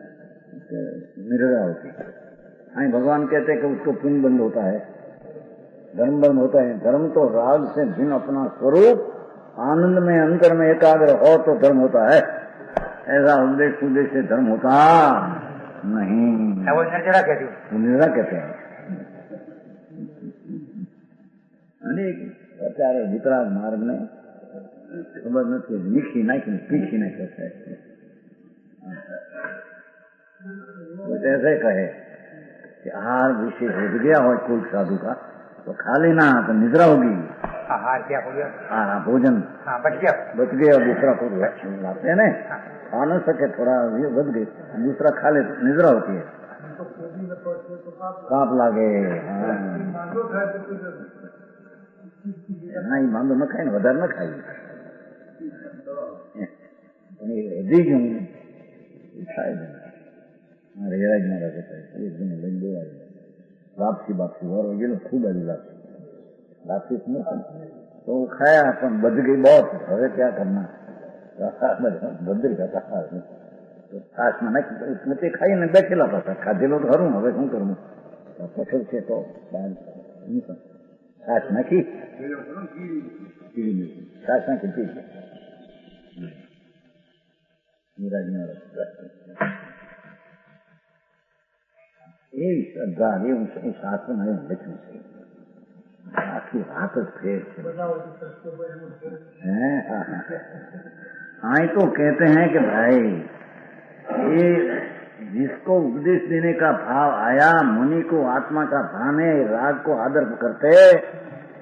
C: निर्भया होती है। हाँ भगवान कहते हैं कि उसको पुण्य बंद होता है धर्म बंद होता है। धर्म तो राग से भिन्न अपना स्वरूप आनंद में अंतर में एकाग्र हो तो धर्म होता है। ऐसा उद्देश्य से धर्म होता नहीं।
A: वो निर्जरा कहते हैं
C: निर्जरा कहते हैं अनेक અત્યારે વિતરાગ માર્ગ ને ખબર નથી મીઠી નાખીને પીઠી નાખે છે ऐसे कहे कि आहार विशेष हो गया हो कोई साधु का तो खा लेना तो निद्रा होगी।
A: आहार क्या हो गया
C: हाँ भोजन बच गया और दूसरा को लाते हैं ना खा न सके थोड़ा बच गई दूसरा खा ले निद्रा होती है काप लागे नहीं बांधो न खाए वधार न खाई रेराज महाराज एक दिन लઈને દેવા લાપસી વાળો ગયેલો ખૂબ આવી લાપસી तो खाया अपन बच गई बहुत હવે क्या करना बदल जाता छाछ में नाखી खाई ने बैठेला पाછા ખાધેલો તો ખરું હવે શું કરવું પછોડ છે તો छाछ नाखी छाछ नाखी पी ये श्रद्धा ये शास्त्र में लक्ष्मी से આખી વાત જ ફેર છે. आई तो कहते हैं कि भाई ये जिसको उपदेश देने का भाव आया, मुनि को आत्मा का भान है, राग को आदर करते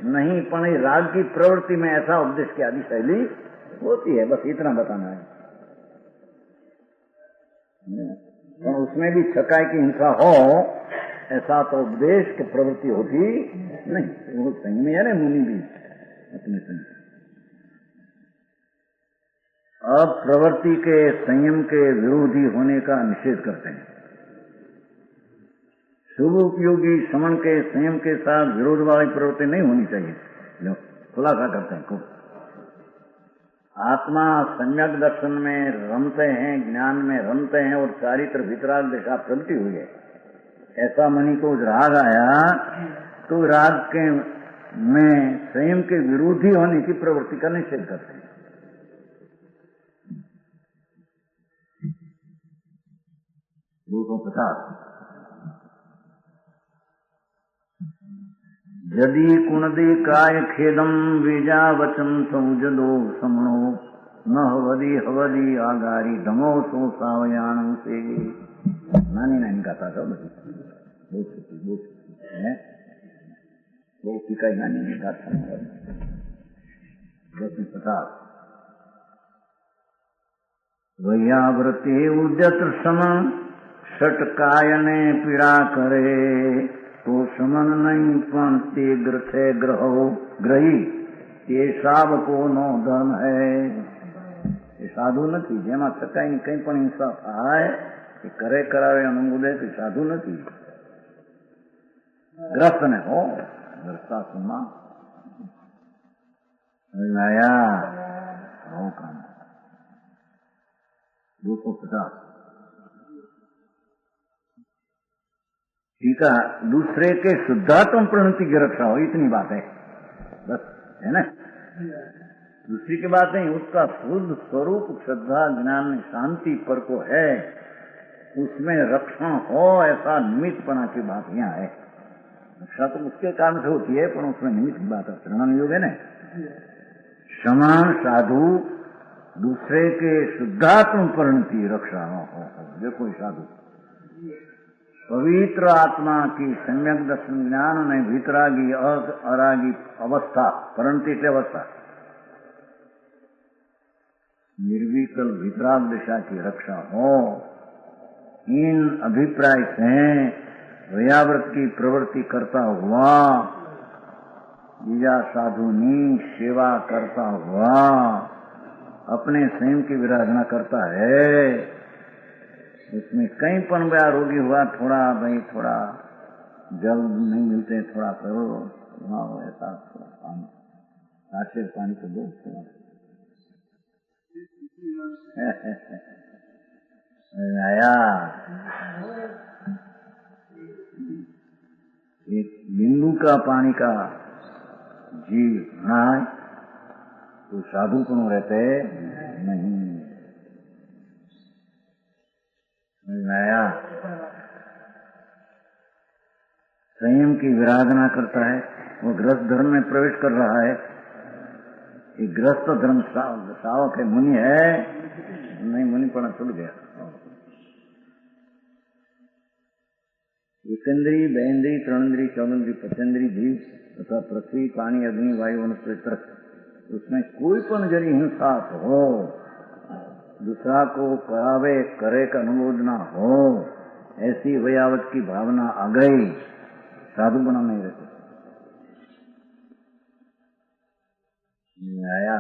C: नहीं, पण राग की प्रवृत्ति में ऐसा उपदेश की आदि शैली होती है. बस इतना बताना है. और उसमें भी छकाई की हिंसा हो ऐसा तो उपदेश की प्रवृत्ति होती नहीं. वो संयमी है ना मुनि भी अपने संग. अब प्रवृत्ति के संयम के विरोधी होने का निषेध करते हैं. शुभ उपयोगी श्रवण के संयम के साथ विरोध वाली प्रवृत्ति नहीं होनी चाहिए. लो खुलासा करते हैं खूब. आत्मा सम्यक दर्शन में रमते हैं, ज्ञान में रमते हैं और चारित्र वितराग दिशा प्रगति हुई है. ऐसा मनी को राग आया तो राग के में संयम के विरोधी होने की प्रवृत्ति का निषेध करते हैं. 250 यदि कुणदे काय खेदम वेजा वचम सौजदो समणो न हवदी हवदी आगारी धमो सो सावयान से. नानी नानी गाता था बहुत सिकाई नानी ने गाता. 250 वैयावृत्ति उद्यत सम षटकायने पीड़ा करे तो समन नहीं पण ते ग्रथे ग्रहो ग्रही તે શાવકો નો ધન હૈ. એ સાધુ નથી. જેમાં છતાંય કંઈ પણ હિંસા થાય એ કરે કરાવે અનુમોદે તે સાધુ નથી. ગ્રસ્ત ને હો ગ્રસ્તાશ્રમમાં લાયા આવું કામ. 250 ठीक है. दूसरे के शुद्धात्म प्रणति की रक्षा हो, इतनी बात है बस, है ना. दूसरी की बात नहीं, उसका शुद्ध स्वरूप श्रद्धा ज्ञान शांति पर को है, उसमें रक्षा हो ऐसा निमित्तपना की बात यहाँ है. रक्षा तो उसके कारण से होती है पर उसमें निमित्त की बात है. शरण योग है ना. समान साधु दूसरे के शुद्धात्म प्रणति रक्षा हो. देखो साधु पवित्र आत्मा की सम्यक दर्शन ज्ञान ने वितरागी अरागी अवस्था परंतु अवस्था निर्विकल वितराग दिशा की रक्षा हो. इन अभिप्राय से वयाव्रत की प्रवृत्ति करता हुआ बीजा साधुनी सेवा करता हुआ अपने स्वयं की विराधना करता है. उसमें कहीं पण बया रोगी हुआ, थोड़ा भाई थोड़ा जल नहीं मिलते, थोड़ा करो ऐसा थोड़ा पानी आशीर पानी को दो थोड़ा. आया एक बिंदु का पानी का जीव नहाए तो साधु कौन रहते नहीं. नया संयम की विराधना करता है, वो गृहस्थ धर्म में प्रवेश कर रहा है. ये गृहस्थ धर्म सावक है, मुनि है नहीं. मुनि पढ़ना छूट गया. एकेंद्री बेंद्री त्रणेंद्री चौंद्री पचेंद्री जीव तथा पृथ्वी पानी अग्नि वायु वनस्पति उसमें कोई पण जरी हिंसा हो, दूसरा को करावे करे का अनुरोध न हो, ऐसी वयावत की भावना आ गई, साधु बना नहीं रहते. आया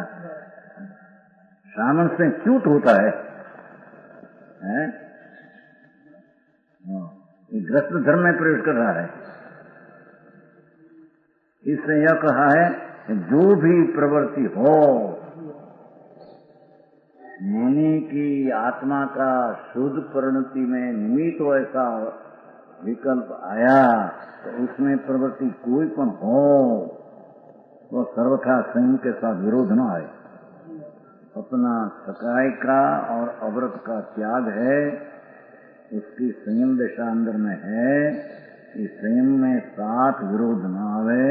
C: सामन से च्यूत होता है, ग्रस्त धर्म में प्रवेश कर रहा है. इससे यह कहा है कि जो भी प्रवृत्ति हो, मुनि की आत्मा का शुद्ध परिणति में निमित्त हो ऐसा विकल्प आया तो उसमें प्रवृत्ति कोई पण हो तो सर्वथा संयम के साथ विरोध न आए. अपना सकाय का और अव्रत का त्याग है, उसकी संयम दशा अंदर में है. इस संयम में साथ विरोध न आवे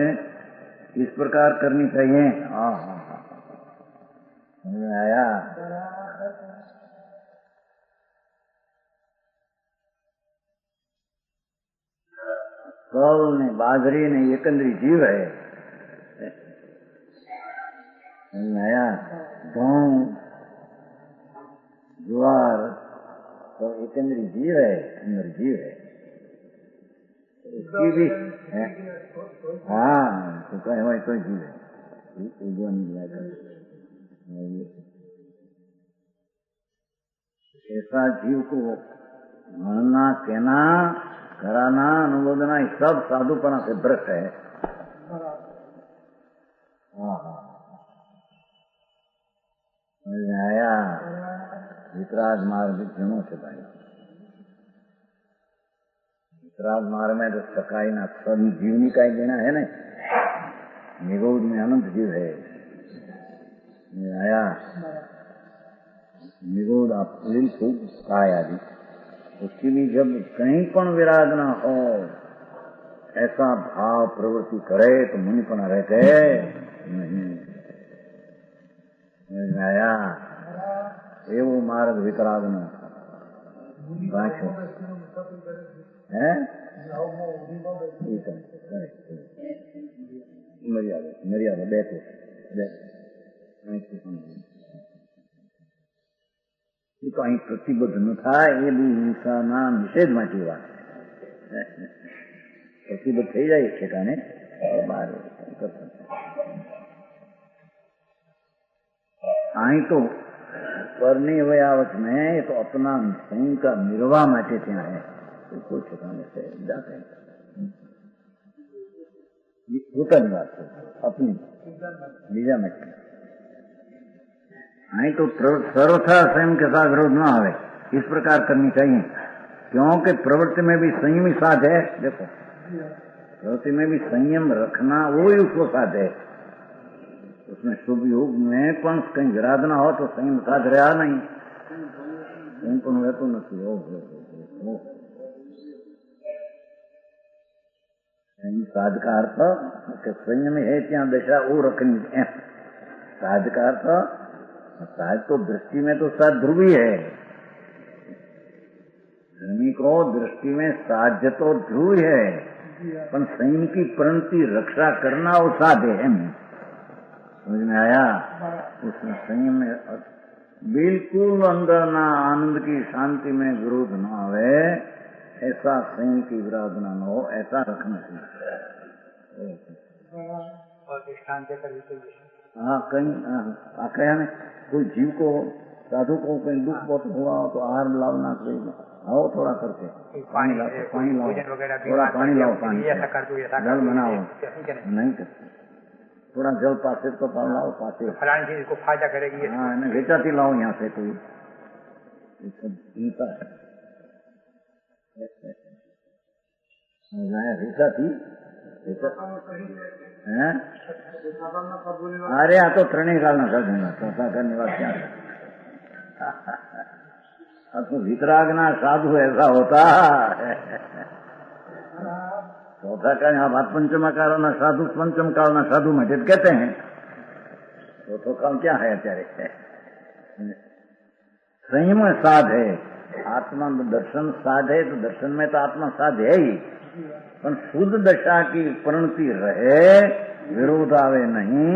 C: इस प्रकार करनी चाहिए। हाँ हाँ हाँ, समझ में आया। तौल ने बाजरी ने एकंदरी जीव है, समझ में आया। गेहूं ज्वार तो एकंदरी जीव है, अंदर जीव है, उसकी भी है। हाँ तो कहे वही कोई जीव है, ऐसा जीव को मानना, कहना, कराना, अनुमोदना, ये सब साधुपना से भ्रष्ट है। हाँ हाँ, समझ में आया। वितराग मार्ग जनों से भाई, वितराग मार्ग में तो सकाई ना सब जीवनी का ही देना है ना। निगोद में अनंत जीव है, आया निगोद आप काय आदि, उसकी भी जब कहीं पण विराग न हो, ऐसा भाव प्रवृत्ति करे तो मुनिपना रहते नहीं। आया एवं मार्ग वितराग न है। मर्यादा बैठो तो અહીં પ્રતિબદ્ધ ન થાય એ બી હિંસાના નિષેધ માટે વાત છે। પ્રતિબદ્ધ થઈ જાય ઠેકાણે બહાર અહીં તો परनी वयावत में ये तो अपना स्वयं का निर्वाह माटे ત્યાં है, तो कोई ठिकाने से जाते हैं પોતાની વાત છે अपनी बीजा में। नहीं तो सर्वथा स्वयं के साथ विरोध न आवे, इस प्रकार करनी चाहिए। क्योंकि प्रवृत्ति में भी संयम ही साध है। देखो प्रवृत्ति में भी संयम रखना वो ही उसको साध है। उसमें शुभ युग में पण कहीं विराध ना हो तो संयम साध रहा नहीं, संयम पण रहतो નથી। संयम साध का अर्थ कि संयम है ત્યાં दशा वो रखनी है। साध का अर्थ, साध तो दृष्टि में तो साध ध्रुवी है, धर्मी को दृष्टि में साध्य तो ध्रुव है, पर संयम की प्रणति रक्षा करना वो साध है। समझ में आया। उसमें संयम में बिल्कुल अंदर ना आनंद की शांति में विरोध न आवे, ऐसा संयम की विराधना न हो, ऐसा रखना चाहिए। हाँ कहीं कहा नहीं, कोई जीव को साधु को कहीं दुख बहुत हुआ हो तो आहार लावना चाहिए। आओ थोड़ा करके पानी लाओ, थोड़ा पानी लाओ, पानी जल बनाओ, नहीं करते थोड़ा जल पासे तो लाओ, पासे
A: फलानी चीज को फायदा करेगी।
C: हाँ बेचाती लाओ यहाँ से कोई, हिंसा है। हिंसा थी अरे आ तो ત્રણેય કાળના સાધના ચોથા કાળની વાત क्या है। तो वितरागना साधु ऐसा होता चौथा काल यहाँ बात पंचमा काल साधु पंचम काल साधु मस्जिद कहते हैं। चौथो काल क्या है अत्यारे संयम साध है। आत्मा दर्शन साध है तो दर्शन में तो आत्मा साध है ही, पर शुद्ध दशा की प्रणति रहे, विरोध आवे नहीं,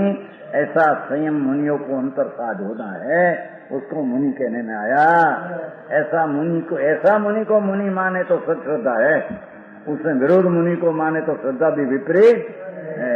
C: ऐसा संयम मुनियों को अंतर साध होना है, उसको मुनि कहने में आया। ऐसा मुनि को मुनि माने तो सच श्रद्धा है, उसमें विरोध मुनि को माने तो श्रद्धा भी विपरीत है।